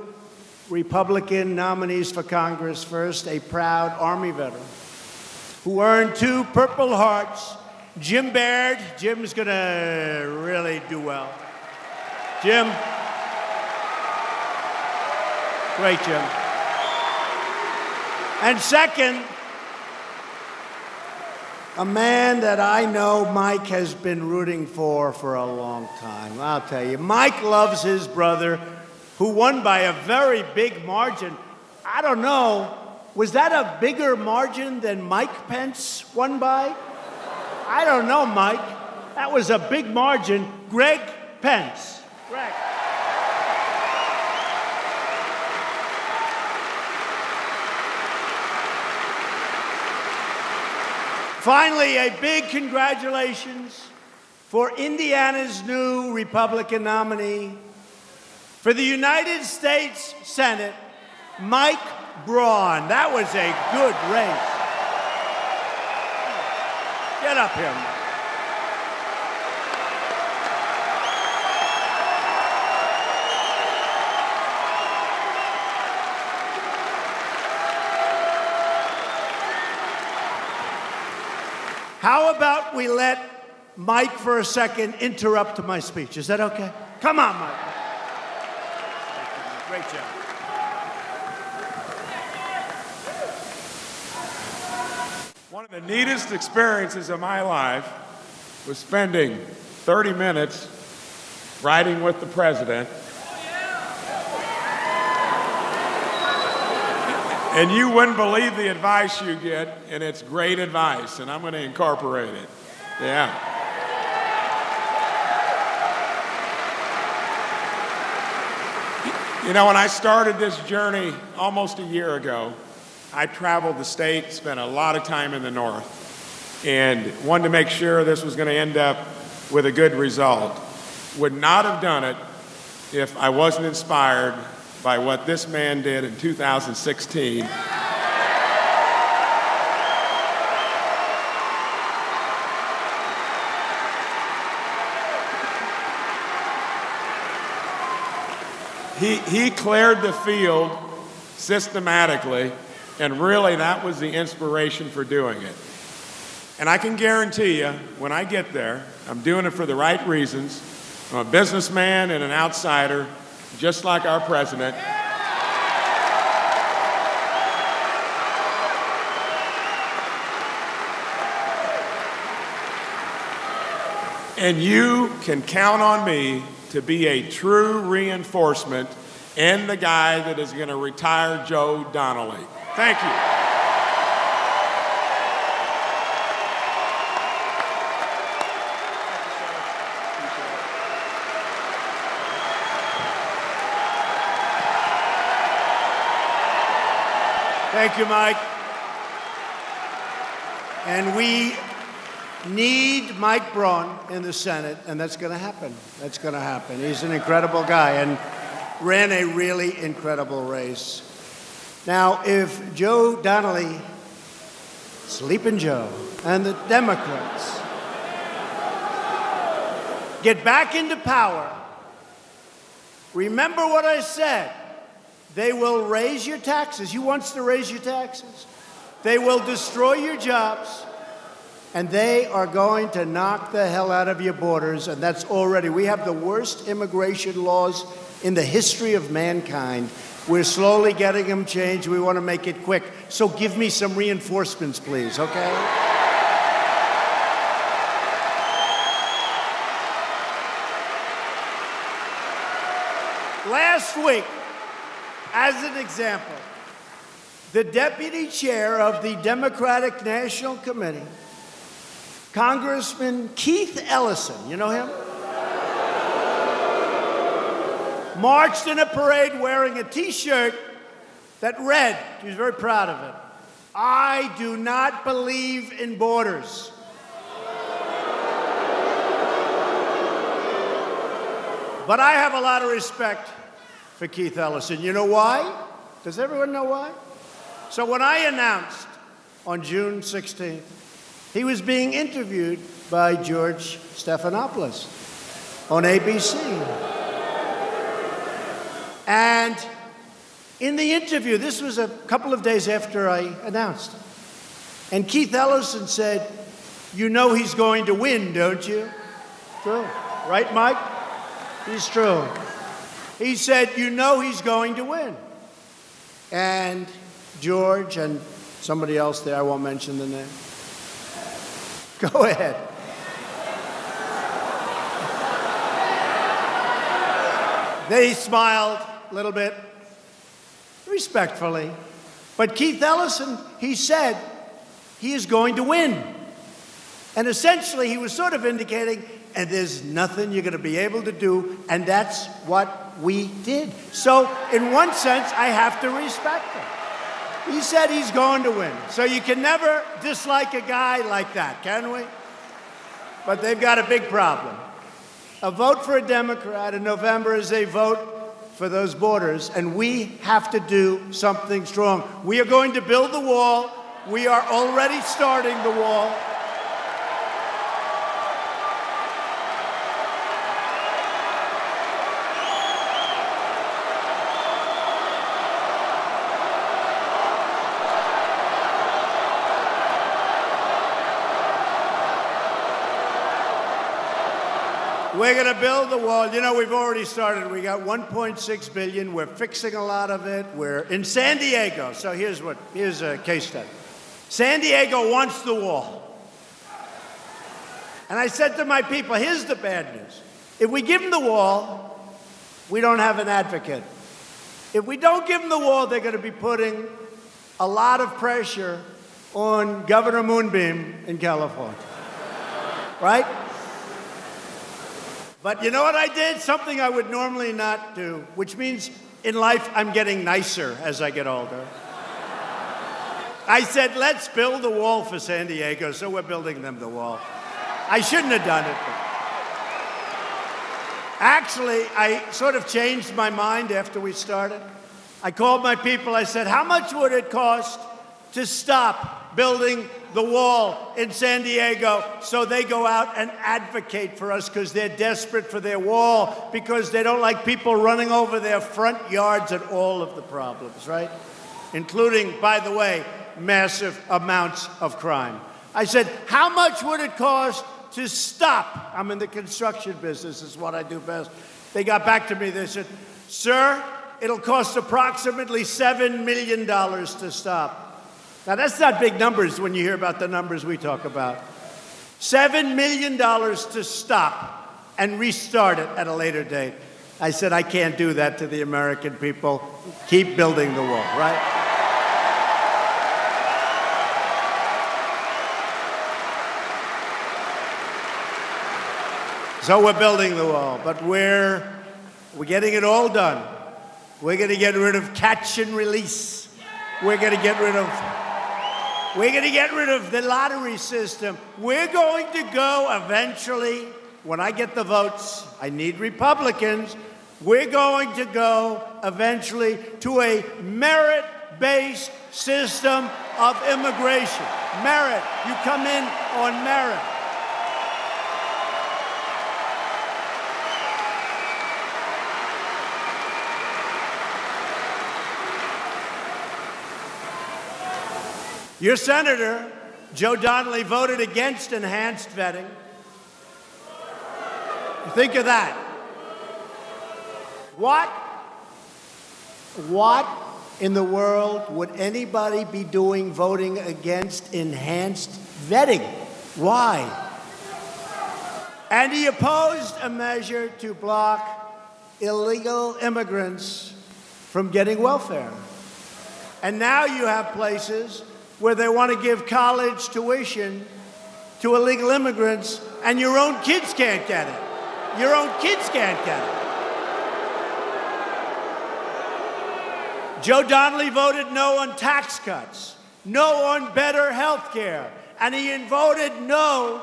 Republican nominees for Congress. First, a proud Army veteran who earned 2 Purple Hearts, Jim Baird. Jim's going to really do well. Jim. Great, Jim. And second, a man that I know Mike has been rooting for a long time. I'll tell you, Mike loves his brother, who won by a very big margin. I don't know, was that a bigger margin than Mike Pence won by? I don't know, Mike. That was a big margin. Greg Pence. Greg. Finally, a big congratulations for Indiana's new Republican nominee for the United States Senate, Mike Braun. That was a good race. Get up here, Mike. How about we let Mike for a second interrupt my speech? Is that okay? Come on, Mike. Great job. One of the neatest experiences of my life was spending 30 minutes riding with the president. And you wouldn't believe the advice you get, and it's great advice, and I'm going to incorporate it. Yeah. You know, when I started this journey almost a year ago, I traveled the state, spent a lot of time in the north, and wanted to make sure this was going to end up with a good result. Would not have done it if I wasn't inspired by what this man did in 2016. He cleared the field systematically, and really that was the inspiration for doing it. And I can guarantee you, when I get there, I'm doing it for the right reasons. I'm a businessman and an outsider, just like our president. And you can count on me to be a true reinforcement and the guy that is going to retire Joe Donnelly. Thank you. Thank you, Mike. And we need Mike Braun in the Senate, and that's going to happen. That's going to happen. He's an incredible guy and ran a really incredible race. Now, if Joe Donnelly, Sleeping Joe, and the Democrats get back into power, remember what I said. They will raise your taxes. Who wants to raise your taxes? They will destroy your jobs, and they are going to knock the hell out of your borders, and that's already. We have the worst immigration laws in the history of mankind. We're slowly getting them changed. We want to make it quick. So give me some reinforcements, please, okay? Last week, as an example, the deputy chair of the Democratic National Committee, Congressman Keith Ellison, you know him? Marched in a parade wearing a T-shirt that read, he was very proud of it, "I do not believe in borders." But I have a lot of respect for Keith Ellison. You know why? Does everyone know why? So when I announced on June 16th, he was being interviewed by George Stephanopoulos on ABC. And in the interview, this was a couple of days after I announced, and Keith Ellison said, "You know he's going to win, don't you?" True. Right, Mike? He's true. He said, "You know he's going to win." And George and somebody else there, I won't mention the name. Go ahead. They smiled a little bit, respectfully. But Keith Ellison, he said he is going to win. And essentially, he was sort of indicating, and there's nothing you're going to be able to do, and that's what we did. So, in one sense, I have to respect him. He said he's going to win. So you can never dislike a guy like that, can we? But they've got a big problem. A vote for a Democrat in November is a vote for those borders, and we have to do something strong. We are going to build the wall. We are already starting the wall. We're going to build the wall. You know, we've already started. We got $1.6 billion. We're fixing a lot of it. We're in San Diego. So here's a case study. San Diego wants the wall. And I said to my people, here's the bad news. If we give them the wall, we don't have an advocate. If we don't give them the wall, they're going to be putting a lot of pressure on Governor Moonbeam in California. Right? But you know what I did? Something I would normally not do, which means in life I'm getting nicer as I get older. I said, let's build a wall for San Diego, so we're building them the wall. I shouldn't have done it. But actually, I sort of changed my mind after we started. I called my people. I said, how much would it cost to stop building the wall in San Diego so they go out and advocate for us because they're desperate for their wall, because they don't like people running over their front yards and all of the problems, right? Including, by the way, massive amounts of crime. I said, how much would it cost to stop? I'm in the construction business, is what I do best. They got back to me, they said, sir, it'll cost approximately $7 million to stop. Now, that's not big numbers when you hear about the numbers we talk about. $7 million to stop and restart it at a later date. I said, I can't do that to the American people. Keep building the wall, right? So we're building the wall, but we're getting it all done. We're going to get rid of catch and release. We're going to get rid of the lottery system. We're going to go eventually, when I get the votes, I need Republicans, we're going to go eventually to a merit-based system of immigration. Merit. You come in on merit. Your senator, Joe Donnelly, voted against enhanced vetting. Think of that. What in the world would anybody be doing voting against enhanced vetting? Why? And he opposed a measure to block illegal immigrants from getting welfare. And now you have places where they want to give college tuition to illegal immigrants, and your own kids can't get it. Your own kids can't get it. Joe Donnelly voted no on tax cuts, no on better health care, and he voted no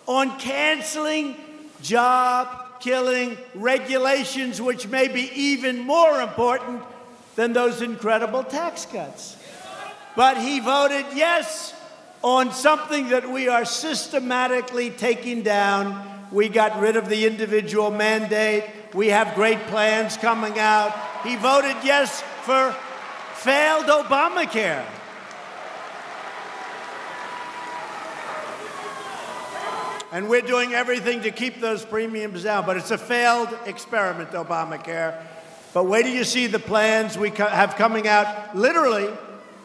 on canceling job-killing regulations, which may be even more important than those incredible tax cuts. But he voted yes on something that we are systematically taking down. We got rid of the individual mandate. We have great plans coming out. He voted yes for failed Obamacare. And we're doing everything to keep those premiums down. But it's a failed experiment, Obamacare. But wait till you see the plans we have coming out literally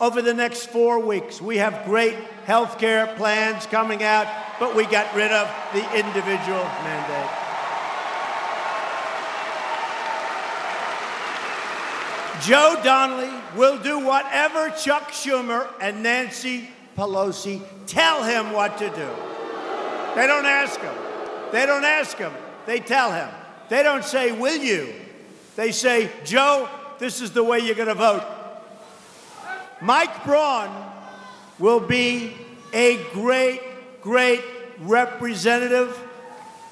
over the next 4 weeks. We have great health care plans coming out, but we got rid of the individual mandate. Joe Donnelly will do whatever Chuck Schumer and Nancy Pelosi tell him what to do. They don't ask him. They don't ask him. They tell him. They don't say, will you? They say, Joe, this is the way you're going to vote. Mike Braun will be a great, great representative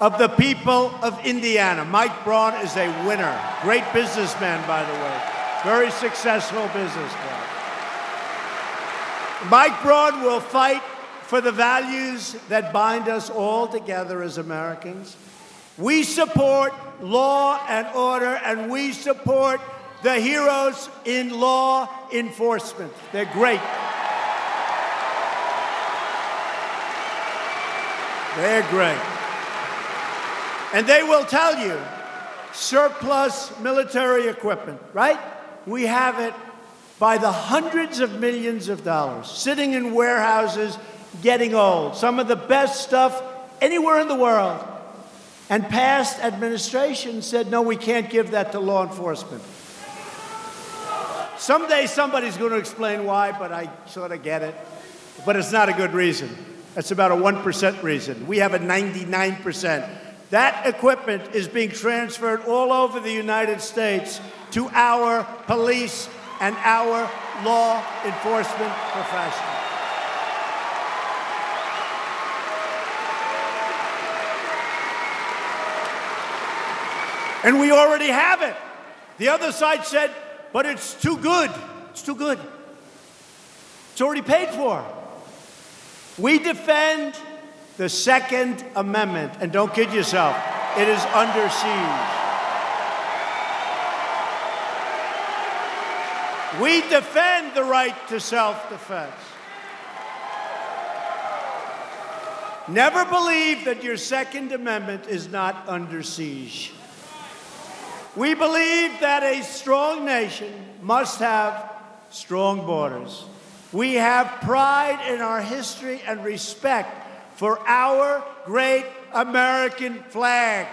of the people of Indiana. Mike Braun is a winner. Great businessman, by the way. Very successful businessman. Mike Braun will fight for the values that bind us all together as Americans. We support law and order, and we support the heroes in law enforcement. They're great. They're great. And they will tell you, surplus military equipment, right? We have it by the hundreds of millions of dollars, sitting in warehouses, getting old. Some of the best stuff anywhere in the world. And past administrations said, no, we can't give that to law enforcement. Someday somebody's going to explain why, but I sort of get it. But it's not a good reason. It's about a 1% reason. We have a 99%. That equipment is being transferred all over the United States to our police and our law enforcement professionals. And we already have it. The other side said, but it's too good. It's too good. It's already paid for. We defend the Second Amendment. And don't kid yourself, it is under siege. We defend the right to self-defense. Never believe that your Second Amendment is not under siege. We believe that a strong nation must have strong borders. We have pride in our history and respect for our great American flag.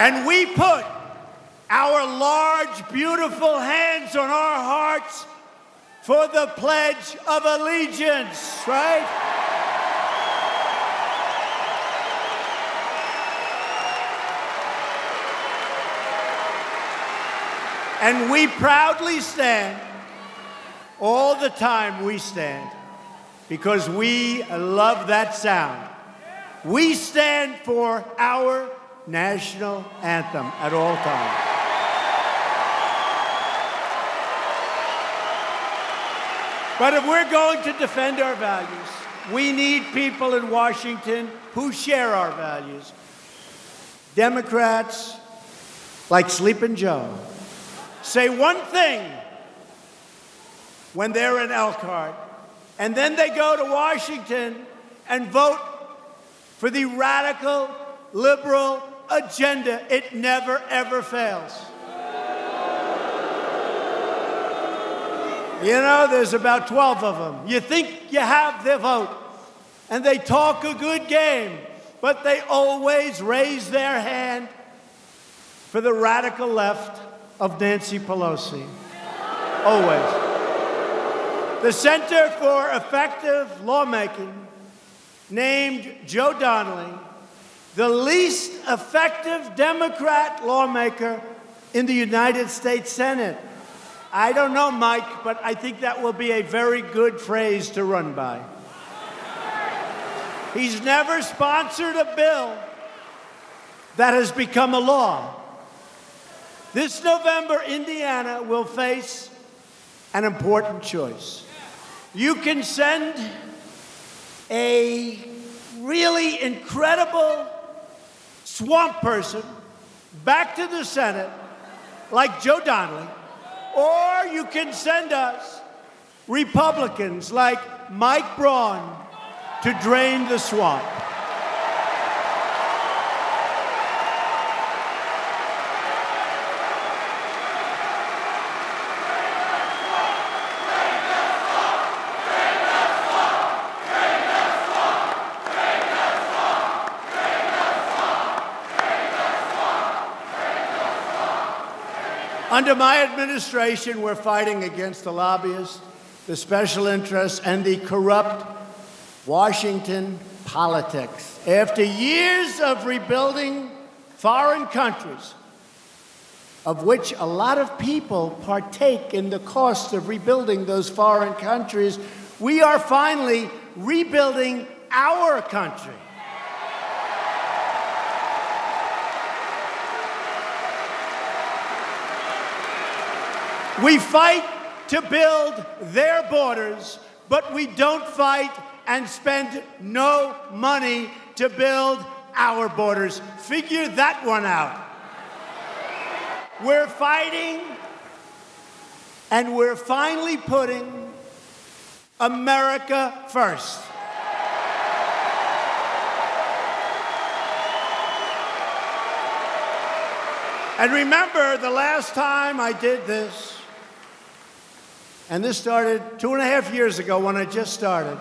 And we put our large, beautiful hands on our hearts for the Pledge of Allegiance, right? And we proudly stand, all the time we stand, because we love that sound. We stand for our national anthem at all times. But if we're going to defend our values, we need people in Washington who share our values. Democrats, like Sleepin' Joe, say one thing when they're in Elkhart, and then they go to Washington and vote for the radical, liberal agenda. It never, ever fails. You know, there's about 12 of them. You think you have their vote, and they talk a good game, but they always raise their hand for the radical left of Nancy Pelosi. Always. The Center for Effective Lawmaking named Joe Donnelly the least effective Democrat lawmaker in the United States Senate. I don't know, Mike, but I think that will be a very good phrase to run by. He's never sponsored a bill that has become a law. This November, Indiana will face an important choice. You can send a really incredible swamp person back to the Senate, like Joe Donnelly, or you can send us Republicans like Mike Braun to drain the swamp. Under my administration, we're fighting against the lobbyists, the special interests, and the corrupt Washington politics. After years of rebuilding foreign countries, of which a lot of people partake in the cost of rebuilding those foreign countries, we are finally rebuilding our country. We fight to build their borders, but we don't fight and spend no money to build our borders. Figure that one out. We're fighting, and we're finally putting America first. And remember, the last time I did this, and this started 2.5 years ago when I just started,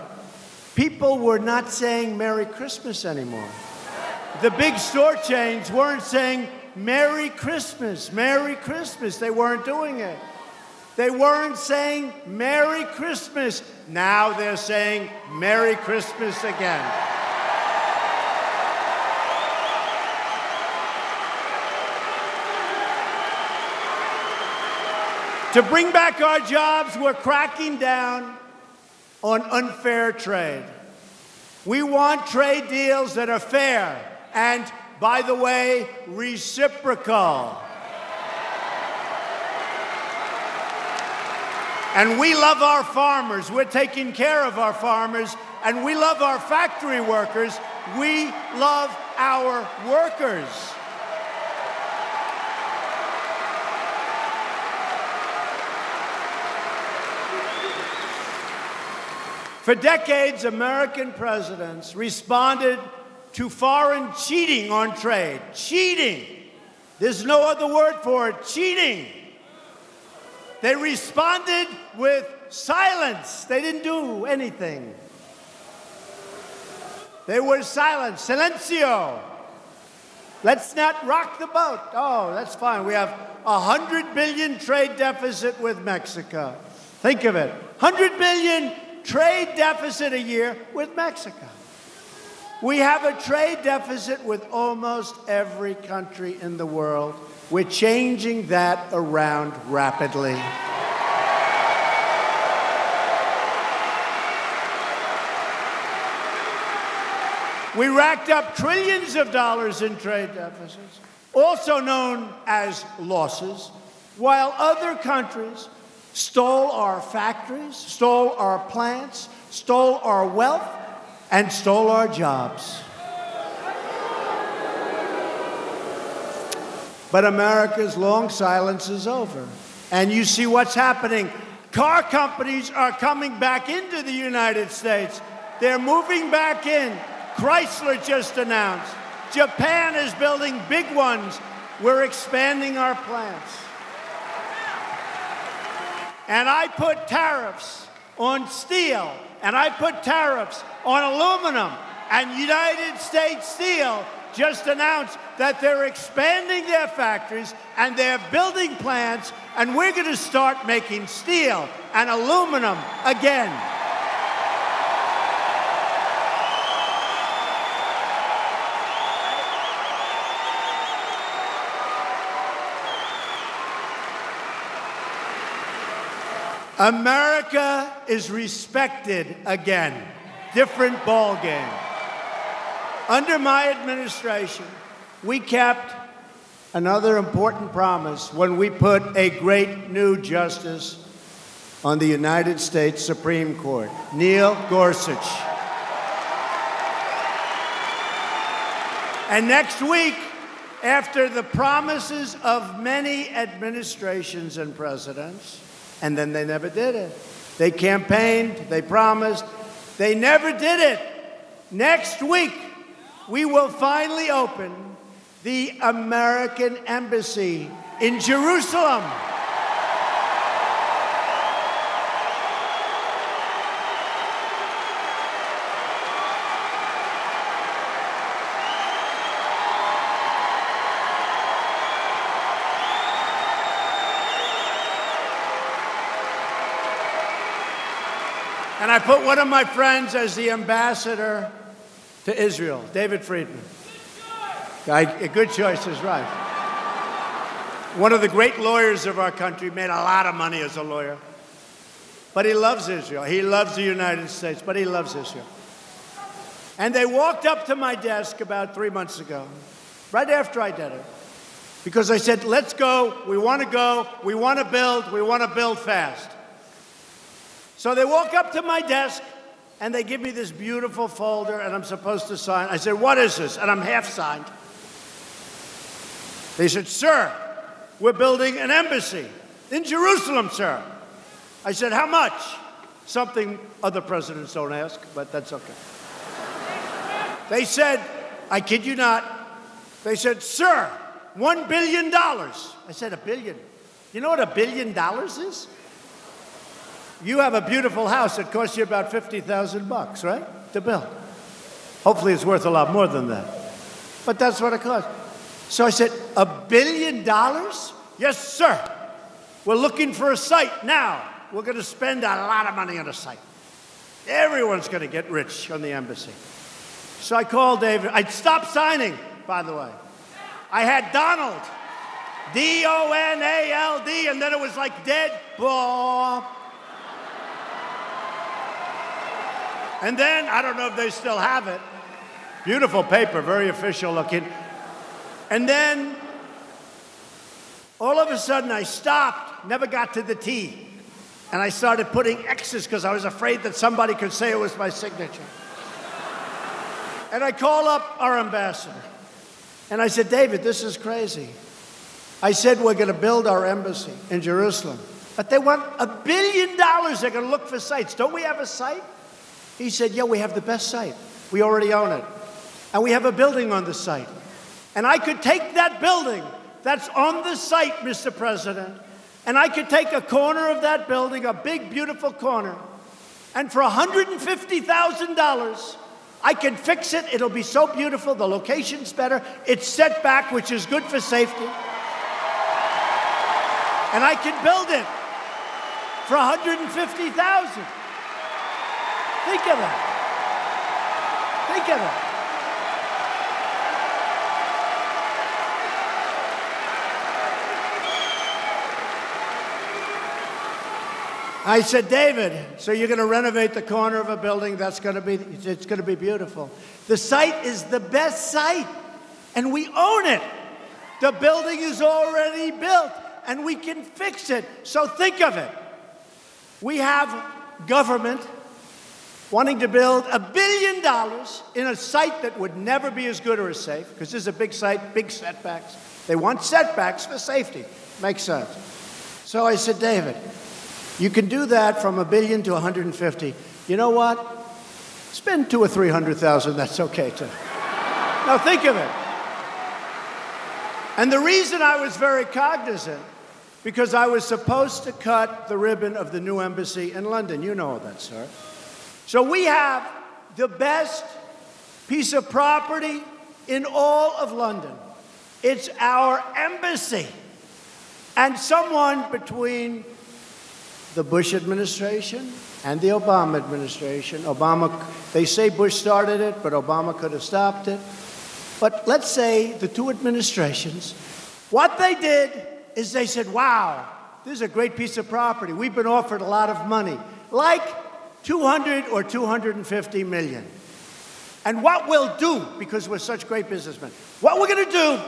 people were not saying Merry Christmas anymore. The big store chains weren't saying Merry Christmas, Merry Christmas. They weren't doing it. They weren't saying Merry Christmas. Now they're saying Merry Christmas again. To bring back our jobs, we're cracking down on unfair trade. We want trade deals that are fair and, by the way, reciprocal. And we love our farmers. We're taking care of our farmers. And we love our factory workers. We love our workers. For decades, American presidents responded to foreign cheating on trade. Cheating. There's no other word for it. Cheating. They responded with silence. They didn't do anything. They were silent. Silencio. Let's not rock the boat. Oh, that's fine. We have a $100 billion trade deficit with Mexico. Think of it. $100 billion trade deficit a year with Mexico. We have a trade deficit with almost every country in the world. We're changing that around rapidly. We racked up trillions of dollars in trade deficits, also known as losses, while other countries stole our factories, stole our plants, stole our wealth, and stole our jobs. But America's long silence is over. And you see what's happening. Car companies are coming back into the United States. They're moving back in. Chrysler just announced. Japan is building big ones. We're expanding our plants. And I put tariffs on steel, and I put tariffs on aluminum. And United States Steel just announced that they're expanding their factories and they're building plants, and we're going to start making steel and aluminum again. America is respected again. Different ball game. Under my administration, we kept another important promise when we put a great new justice on the United States Supreme Court, Neil Gorsuch. And next week, after the promises of many administrations and presidents, and then they never did it. They campaigned, they promised, they never did it. Next week, we will finally open the American Embassy in Jerusalem. And I put one of my friends as the ambassador to Israel, David Friedman. A good choice is right. One of the great lawyers of our country, made a lot of money as a lawyer. But he loves Israel. He loves the United States, but he loves Israel. And they walked up to my desk about 3 months ago, right after I did it, because I said, let's go, we want to build fast. So they walk up to my desk, and they give me this beautiful folder, and I'm supposed to sign. I said, what is this? And I'm half signed. They said, sir, we're building an embassy in Jerusalem, sir. I said, how much? Something other presidents don't ask, but that's okay. They said, I kid you not, they said, sir, $1 billion. I said, $1 billion? You know what $1 billion is? You have a beautiful house that costs you about $50,000, right, to build. Hopefully it's worth a lot more than that. But that's what it costs. So I said, $1 billion? Yes, sir. We're looking for a site now. We're going to spend a lot of money on a site. Everyone's going to get rich on the embassy. So I called David. I'd stopped signing, by the way. I had Donald, D-O-N-A-L-D, and then it was like dead. Boom. And then, I don't know if they still have it. Beautiful paper, very official looking. And then, all of a sudden, I stopped, never got to the T. And I started putting X's because I was afraid that somebody could say it was my signature. And I call up our ambassador. And I said, David, this is crazy. I said, we're going to build our embassy in Jerusalem. But they want $1 billion. They're going to look for sites. Don't we have a site? He said, yeah, we have the best site. We already own it. And we have a building on the site. And I could take that building that's on the site, Mr. President, and I could take a corner of that building, a big, beautiful corner, and for $150,000, I can fix it. It'll be so beautiful. The location's better. It's set back, which is good for safety. And I can build it for $150,000. Think of that. Think of it. I said, David, so you're going to renovate the corner of a building it's going to be beautiful. The site is the best site, and we own it. The building is already built, and we can fix it. So think of it. We have government wanting to build $1 billion in a site that would never be as good or as safe, because this is a big site, big setbacks. They want setbacks for safety. Makes sense. So I said, David, you can do that from $1 billion to 150. You know what? Spend $200,000 or $300,000. That's okay too. Now think of it. And the reason I was very cognizant, because I was supposed to cut the ribbon of the new embassy in London. You know that, sir. So we have the best piece of property in all of London. It's our embassy. And someone between the Bush administration and the Obama administration. They say Bush started it, but Obama could have stopped it. But let's say the two administrations, what they did is they said, wow, this is a great piece of property. We've been offered a lot of money, like 200 or 250 million. And what we'll do, because we're such great businessmen, what we're going to do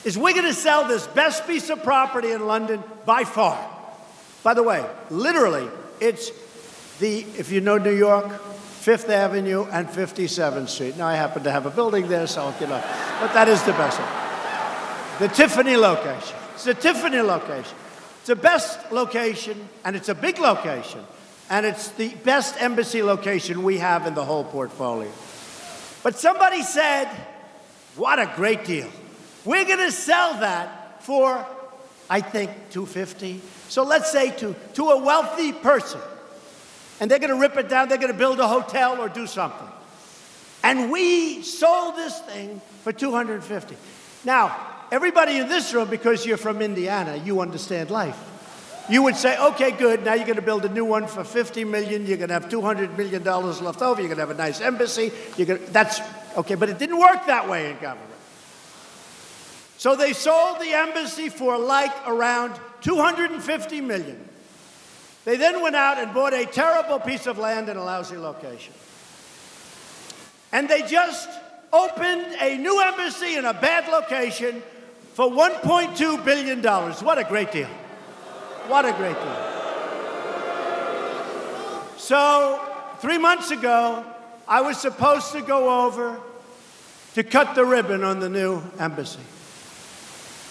is we're going to sell this best piece of property in London by far. By the way, literally, it's if you know New York, 5th Avenue and 57th Street. Now, I happen to have a building there, so, but that is the best one. The Tiffany location. It's the Tiffany location. It's the best location, and it's a big location, and it's the best embassy location we have in the whole portfolio. But somebody said, what a great deal. We're going to sell that for, I think, $250. So let's say to a wealthy person, and they're going to rip it down, they're going to build a hotel or do something. And we sold this thing for $250. Now, everybody in this room, because you're from Indiana, you understand life. You would say, okay, good, now you're going to build a new one for $50 million, you're going to have $200 million left over, you're going to have a nice embassy, that's, okay, but it didn't work that way in government. So they sold the embassy for like around $250 million. They then went out and bought a terrible piece of land in a lousy location. And they just opened a new embassy in a bad location for $1.2 billion. What a great deal. What a great deal. So 3 months ago, I was supposed to go over to cut the ribbon on the new embassy.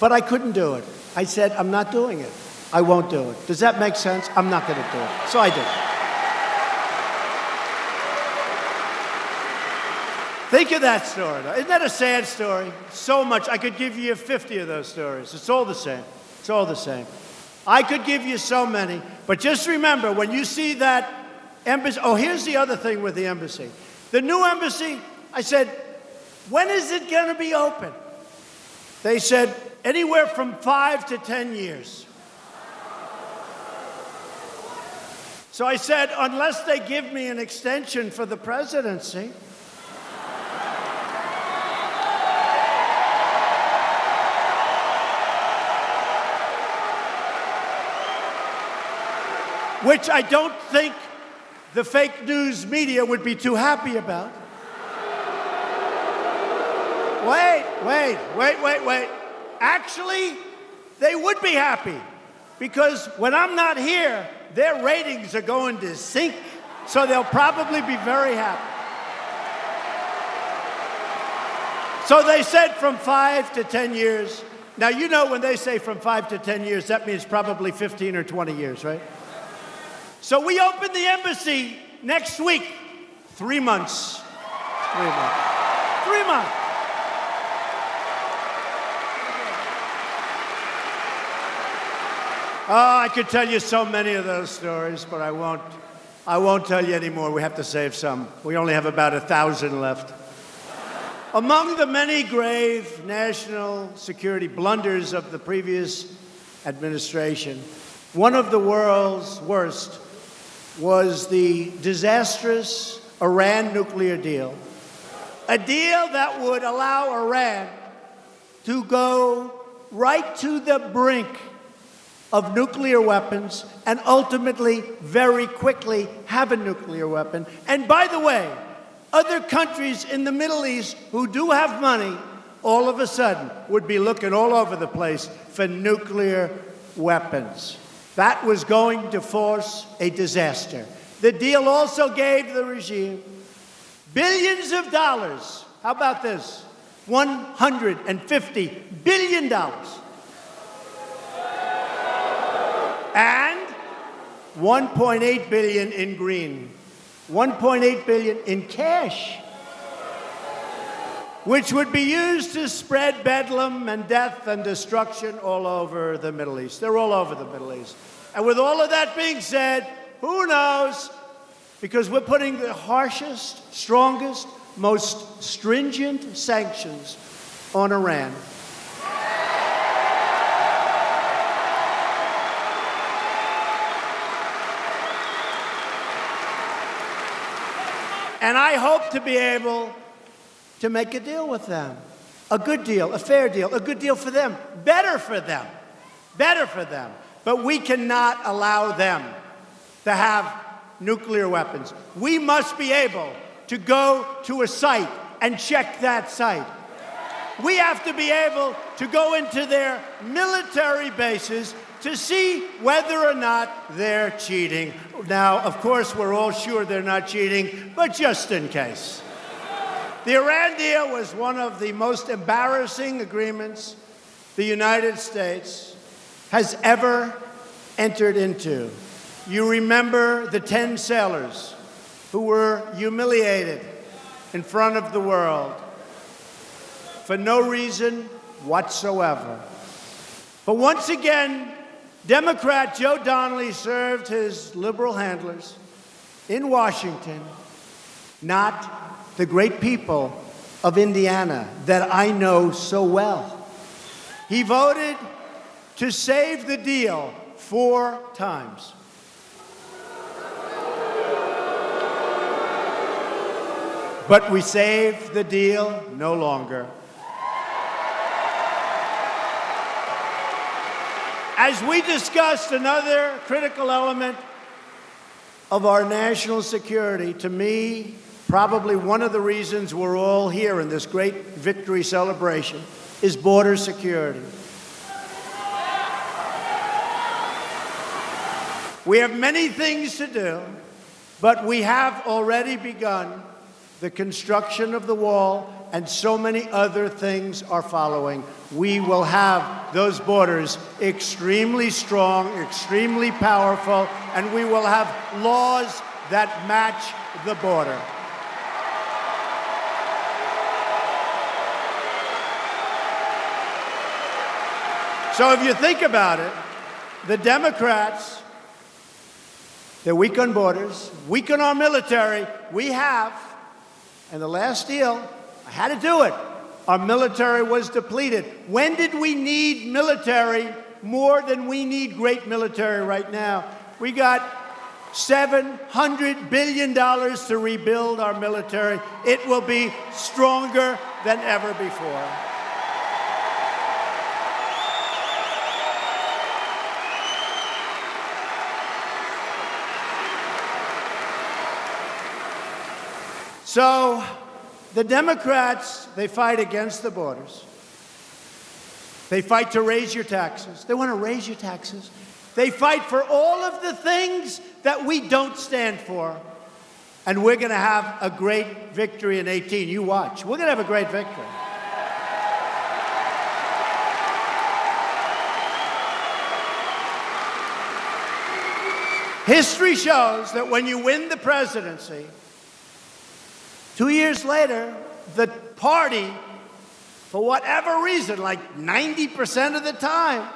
But I couldn't do it. I said, I'm not doing it. I won't do it. Does that make sense? I'm not going to do it. So I did. Think of that story. Isn't that a sad story? So much. I could give you 50 of those stories. It's all the same. It's all the same. I could give you so many. But just remember, when you see that embassy, oh, here's the other thing with the embassy. The new embassy, I said, when is it going to be open? They said, anywhere from 5 to 10 years. So I said, unless they give me an extension for the presidency. Which I don't think the fake news media would be too happy about. Wait. Actually, they would be happy, because when I'm not here, their ratings are going to sink, so they'll probably be very happy. So they said from 5 to 10 years. Now, you know when they say from 5 to 10 years, that means probably 15 or 20 years, right? So we open the embassy next week. 3 months. 3 months. 3 months. Oh, I could tell you so many of those stories, but I won't tell you anymore. We have to save some. We only have about 1,000 left. Among the many grave national security blunders of the previous administration, one of the world's worst was the disastrous Iran nuclear deal. A deal that would allow Iran to go right to the brink of nuclear weapons and ultimately, very quickly, have a nuclear weapon. And by the way, other countries in the Middle East who do have money, all of a sudden, would be looking all over the place for nuclear weapons. That was going to force a disaster. The deal also gave the regime billions of dollars. How about this? $150 billion. And $1.8 billion in green. $1.8 billion in cash, which would be used to spread bedlam and death and destruction all over the Middle East. They're all over the Middle East. And with all of that being said, who knows? Because we're putting the harshest, strongest, most stringent sanctions on Iran. And I hope to be able to make a deal with them. A good deal, a fair deal, a good deal for them, better for them, better for them. But we cannot allow them to have nuclear weapons. We must be able to go to a site and check that site. We have to be able to go into their military bases to see whether or not they're cheating. Now, of course, we're all sure they're not cheating, but just in case. The Iran deal was one of the most embarrassing agreements the United States has ever entered into. You remember the 10 sailors who were humiliated in front of the world for no reason whatsoever. But once again, Democrat Joe Donnelly served his liberal handlers in Washington, not the great people of Indiana that I know so well. He voted to save the deal 4 times. But we saved the deal no longer. As we discussed another critical element of our national security, to me, probably one of the reasons we're all here in this great victory celebration is border security. We have many things to do, but we have already begun the construction of the wall, and so many other things are following. We will have those borders extremely strong, extremely powerful, and we will have laws that match the border. So if you think about it, the Democrats, they're weak on borders, weak on our military. We have, and the last deal, I had to do it. Our military was depleted. When did we need military more than we need great military right now? We got $700 billion to rebuild our military. It will be stronger than ever before. So the Democrats, they fight against the borders. They fight to raise your taxes. They want to raise your taxes. They fight for all of the things that we don't stand for. And we're going to have a great victory in 18. You watch. We're going to have a great victory. History shows that when you win the presidency, 2 years later, the party, for whatever reason, like 90% of the time,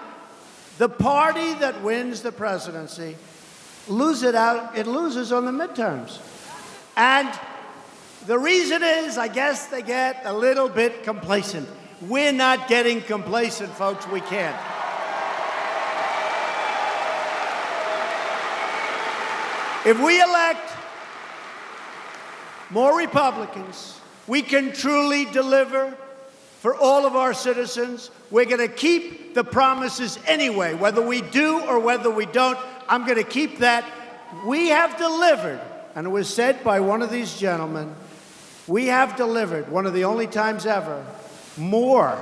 the party that wins the presidency loses on the midterms. And the reason is, I guess they get a little bit complacent. We're not getting complacent, folks. We can't. If we elect more Republicans, we can truly deliver for all of our citizens. We're going to keep the promises anyway, whether we do or whether we don't. I'm going to keep that. We have delivered, and it was said by one of these gentlemen, we have delivered, one of the only times ever, more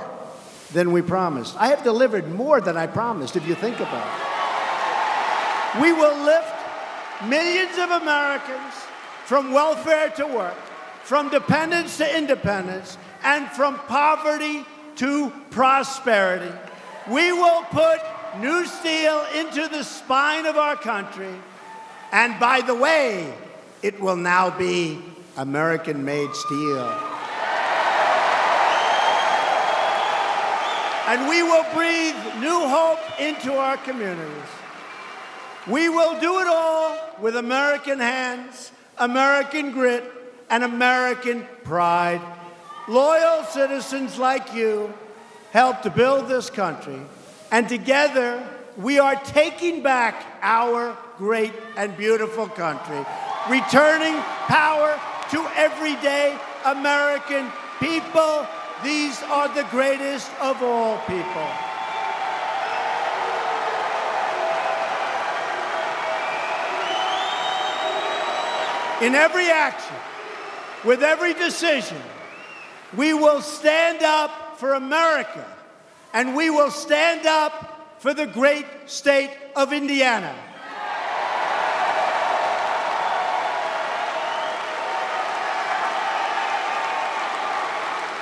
than we promised. I have delivered more than I promised, if you think about it. We will lift millions of Americans from welfare to work, from dependence to independence, and from poverty to prosperity. We will put new steel into the spine of our country. And by the way, it will now be American-made steel. And we will breathe new hope into our communities. We will do it all with American hands, American grit, and American pride. Loyal citizens like you helped to build this country, and together we are taking back our great and beautiful country, returning power to everyday American people. These are the greatest of all people. In every action, with every decision, we will stand up for America, and we will stand up for the great state of Indiana.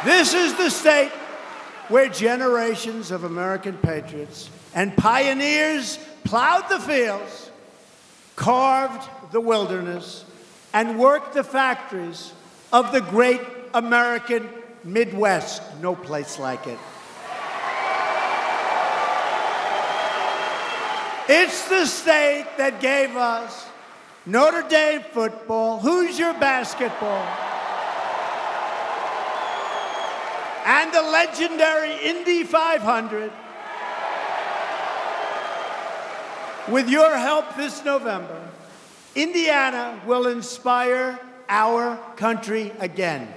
This is the state where generations of American patriots and pioneers plowed the fields, carved the wilderness, and worked the factories of the great American Midwest. No place like it. It's the state that gave us Notre Dame football, Hoosier basketball, and the legendary Indy 500. With your help this November, Indiana will inspire our country again.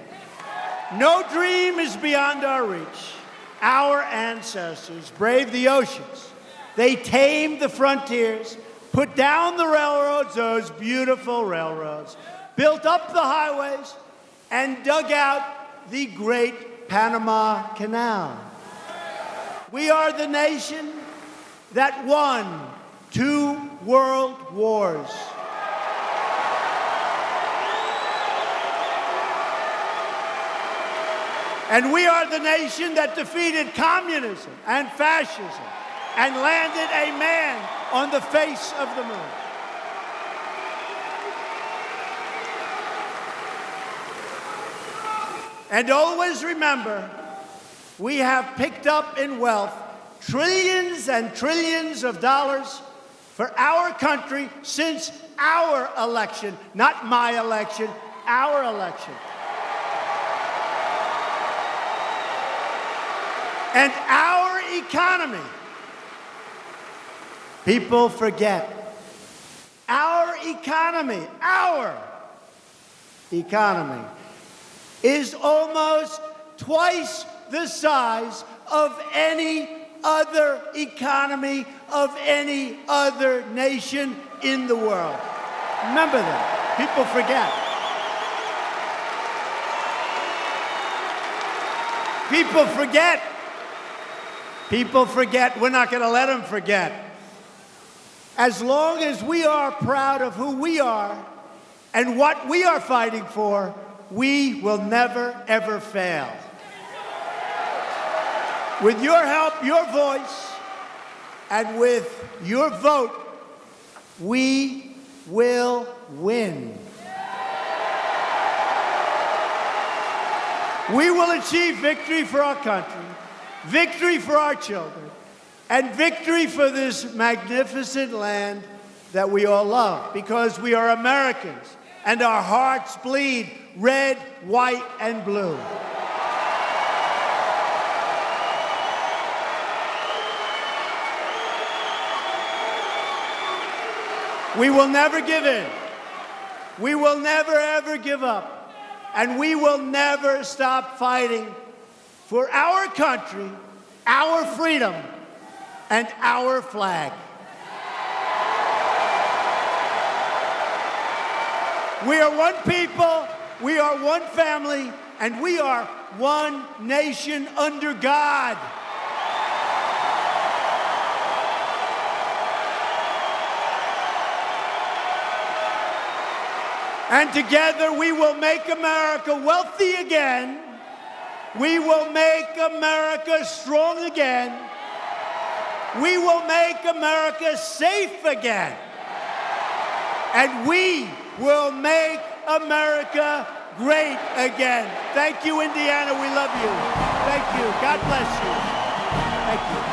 No dream is beyond our reach. Our ancestors braved the oceans. They tamed the frontiers, put down the railroads, those beautiful railroads, built up the highways, and dug out the great Panama Canal. We are the nation that won 2 world wars. And we are the nation that defeated communism and fascism and landed a man on the face of the moon. And always remember, we have picked up in wealth trillions and trillions of dollars for our country since our election, not my election, our election. And our economy, people forget, our economy is almost twice the size of any other economy of any other nation in the world. Remember that. People forget. People forget. People forget. We're not going to let them forget. As long as we are proud of who we are and what we are fighting for, we will never, ever fail. With your help, your voice, and with your vote, we will win. We will achieve victory for our country, victory for our children, and victory for this magnificent land that we all love, because we are Americans and our hearts bleed red, white, and blue. We will never give in. We will never, ever give up. And we will never stop fighting for our country, our freedom, and our flag. We are one people, we are one family, and we are one nation under God. And together we will make America wealthy again. We will make America strong again. We will make America safe again. And we will make America great again. Thank you, Indiana. We love you. Thank you. God bless you. Thank you.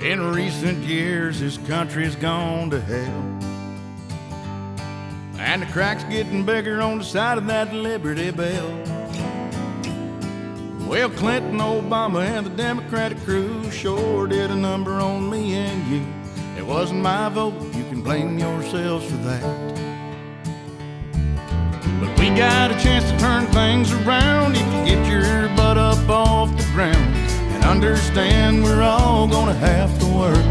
In recent years, this country's gone to hell. And the crack's getting bigger on the side of that Liberty Bell. Well, Clinton, Obama, and the Democratic crew sure did a number on me and you. It wasn't my vote, you can blame yourselves for that. But we got a chance to turn things around if you get your butt up off the ground and understand we're all gonna have to work.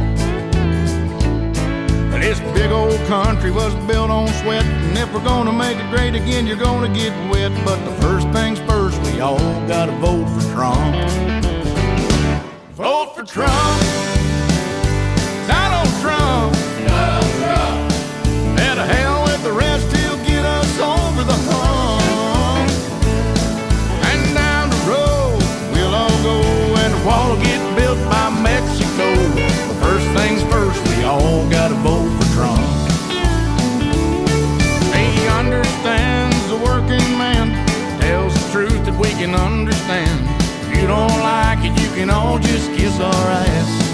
This big old country was built on sweat, and if we're gonna make it great again, you're gonna get wet. But the first things first, we all gotta vote for Trump. Vote for Trump. Donald Trump. Donald Trump. And to hell with the rest, he'll get us over the hump. And down the road, we'll all go, and the wall will get built by Mexico. But first things first, we all gotta vote for Trump. He understands the working man, tells the truth that we can understand. If you don't like it, you can all just kiss our ass.